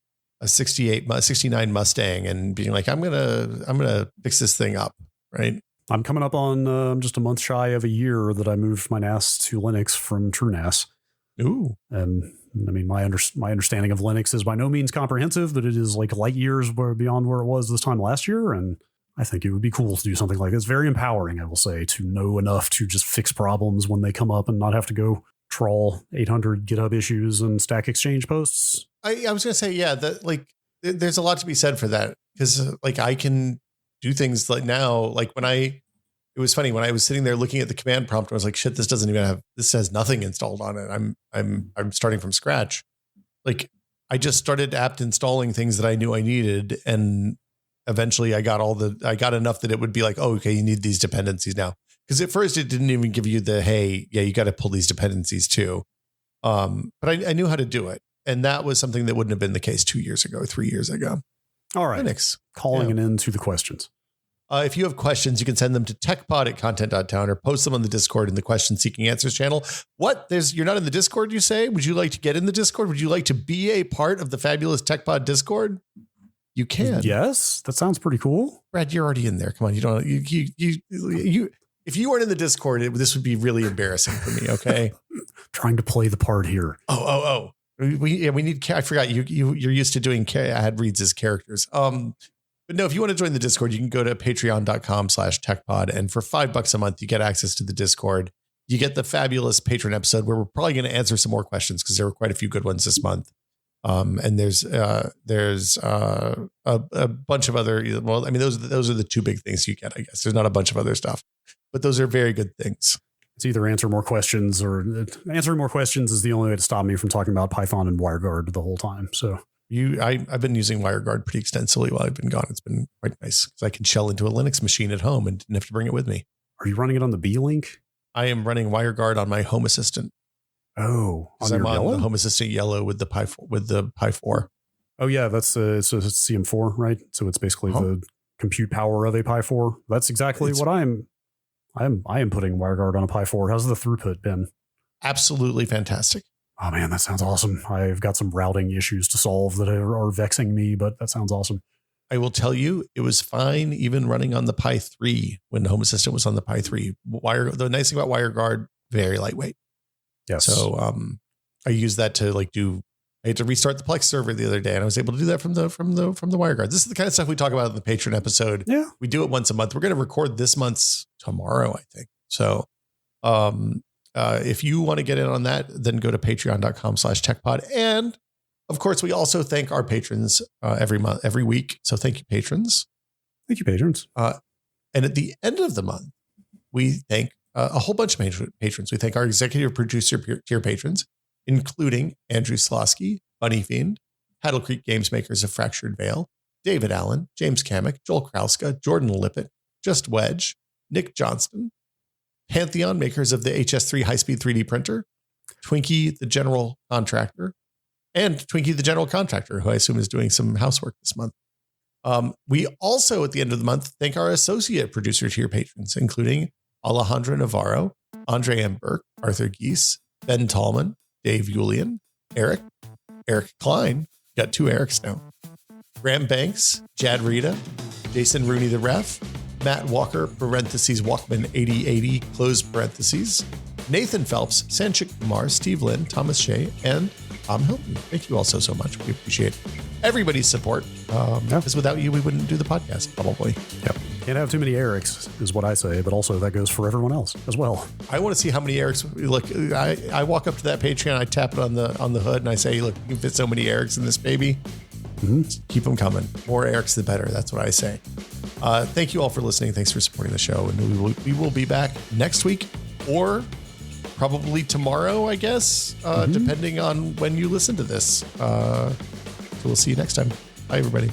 S1: 69 Mustang and being like, I'm gonna fix this thing up, right?
S2: I'm coming up on just a month shy of a year that I moved my NAS to Linux from TrueNAS.
S1: Ooh.
S2: And I mean, my understanding of Linux is by no means comprehensive, but it is like light years beyond where it was this time last year. And I think it would be cool to do something like this. Very empowering, I will say, to know enough to just fix problems when they come up and not have to go trawl 800 GitHub issues and Stack Exchange posts.
S1: I was going to say, yeah, that like there's a lot to be said for that, because like I can do things like now, like it was funny when I was sitting there looking at the command prompt, I was like, shit, this has nothing installed on it. I'm starting from scratch. Like I just started apt installing things that I knew I needed. And eventually I got enough that it would be like, oh, okay, you need these dependencies now. Because at first it didn't even give you the, hey, yeah, you got to pull these dependencies too. But I knew how to do it. And that was something that wouldn't have been the case 2 years ago, 3 years ago.
S2: All right.
S1: Linux.
S2: Calling an end to the questions.
S1: If you have questions, you can send them to techpod@content.town or post them on the Discord in the question seeking answers channel. What? You're not in the Discord, you say? Would you like to get in the Discord? Would you like to be a part of the fabulous TechPod Discord? You can.
S2: Yes, that sounds pretty cool.
S1: Brad, you're already in there. Come on, you don't. You. If you weren't in the Discord, this would be really embarrassing for me. Okay.
S2: Trying to play the part here.
S1: Oh. We need. I forgot you're used to doing ad reads as characters. But no, if you want to join the Discord, you can go to patreon.com/techpod. And for $5 a month, you get access to the Discord. You get the fabulous patron episode where we're probably going to answer some more questions because there were quite a few good ones this month. And there's a bunch of other, well, I mean, those are the two big things you get, I guess. There's not a bunch of other stuff, but those are very good things.
S2: It's either answer more questions or answering more questions is the only way to stop me from talking about Python and WireGuard the whole time. So
S1: I've been using WireGuard pretty extensively while I've been gone. It's been quite nice because I can shell into a Linux machine at home and didn't have to bring it with me.
S2: Are you running it on the B-Link?
S1: I am running WireGuard on my Home Assistant.
S2: Oh,
S1: on your yellow? The Home Assistant yellow with the Pi 4. Oh
S2: yeah, it's CM4, right? So it's basically the compute power of a Pi 4. That's exactly what I am putting WireGuard on a Pi 4. How's the throughput been?
S1: Absolutely fantastic.
S2: Oh man, that sounds awesome. I've got some routing issues to solve that are vexing me, but that sounds awesome.
S1: I will tell you, it was fine even running on the Pi 3 when the Home Assistant was on the Pi 3. The nice thing about WireGuard, very lightweight.
S2: Yes.
S1: So I used that to I had to restart the Plex server the other day, and I was able to do that from the WireGuard. This is the kind of stuff we talk about in the Patreon episode.
S2: Yeah.
S1: We do it once a month. We're going to record this month's tomorrow, I think. So if you want to get in on that, then go to patreon.com/techpod. And of course, we also thank our patrons every week. So thank you, patrons.
S2: Thank you, patrons.
S1: And at the end of the month, we thank a whole bunch of patrons. We thank our executive producer tier patrons, including Andrew Slosky, Bunny Fiend, Paddle Creek Games Makers of Fractured Veil, David Allen, James Kamek, Joel Krauska, Jordan Lippett, Just Wedge, Nick Johnston, Pantheon, makers of the HS3 high-speed 3D printer, Twinkie the General Contractor, and Twinkie the General Contractor, who I assume is doing some housework this month. We also, at the end of the month, thank our associate producer tier patrons, including Alejandro Navarro, Andre M. Burke, Arthur Geese, Ben Tallman, Dave Yulian, Eric Klein, got 2 Erics now, Graham Banks, Jad Rita, Jason Rooney the Ref, Matt Walker, parentheses, Walkman 8080, close parentheses, Nathan Phelps, Sanchik Kumar, Steve Lynn, Thomas Shea, and Tom Hilton. Thank you all so much. We appreciate everybody's support. Because without you, we wouldn't do the podcast, probably.
S2: Yep. Can't have too many Erics, is what I say, but also that goes for everyone else as well.
S1: I want to see how many Erics. Look, I walk up to that Patreon, I tap it on the hood, and I say, look, you can fit so many Erics in this baby. Mm-hmm. Keep them coming. More Erics, the better. That's what I say. Thank you all for listening. Thanks for supporting the show. And we will be back next week or probably tomorrow, I guess, depending on when you listen to this. So we'll see you next time. Bye, everybody.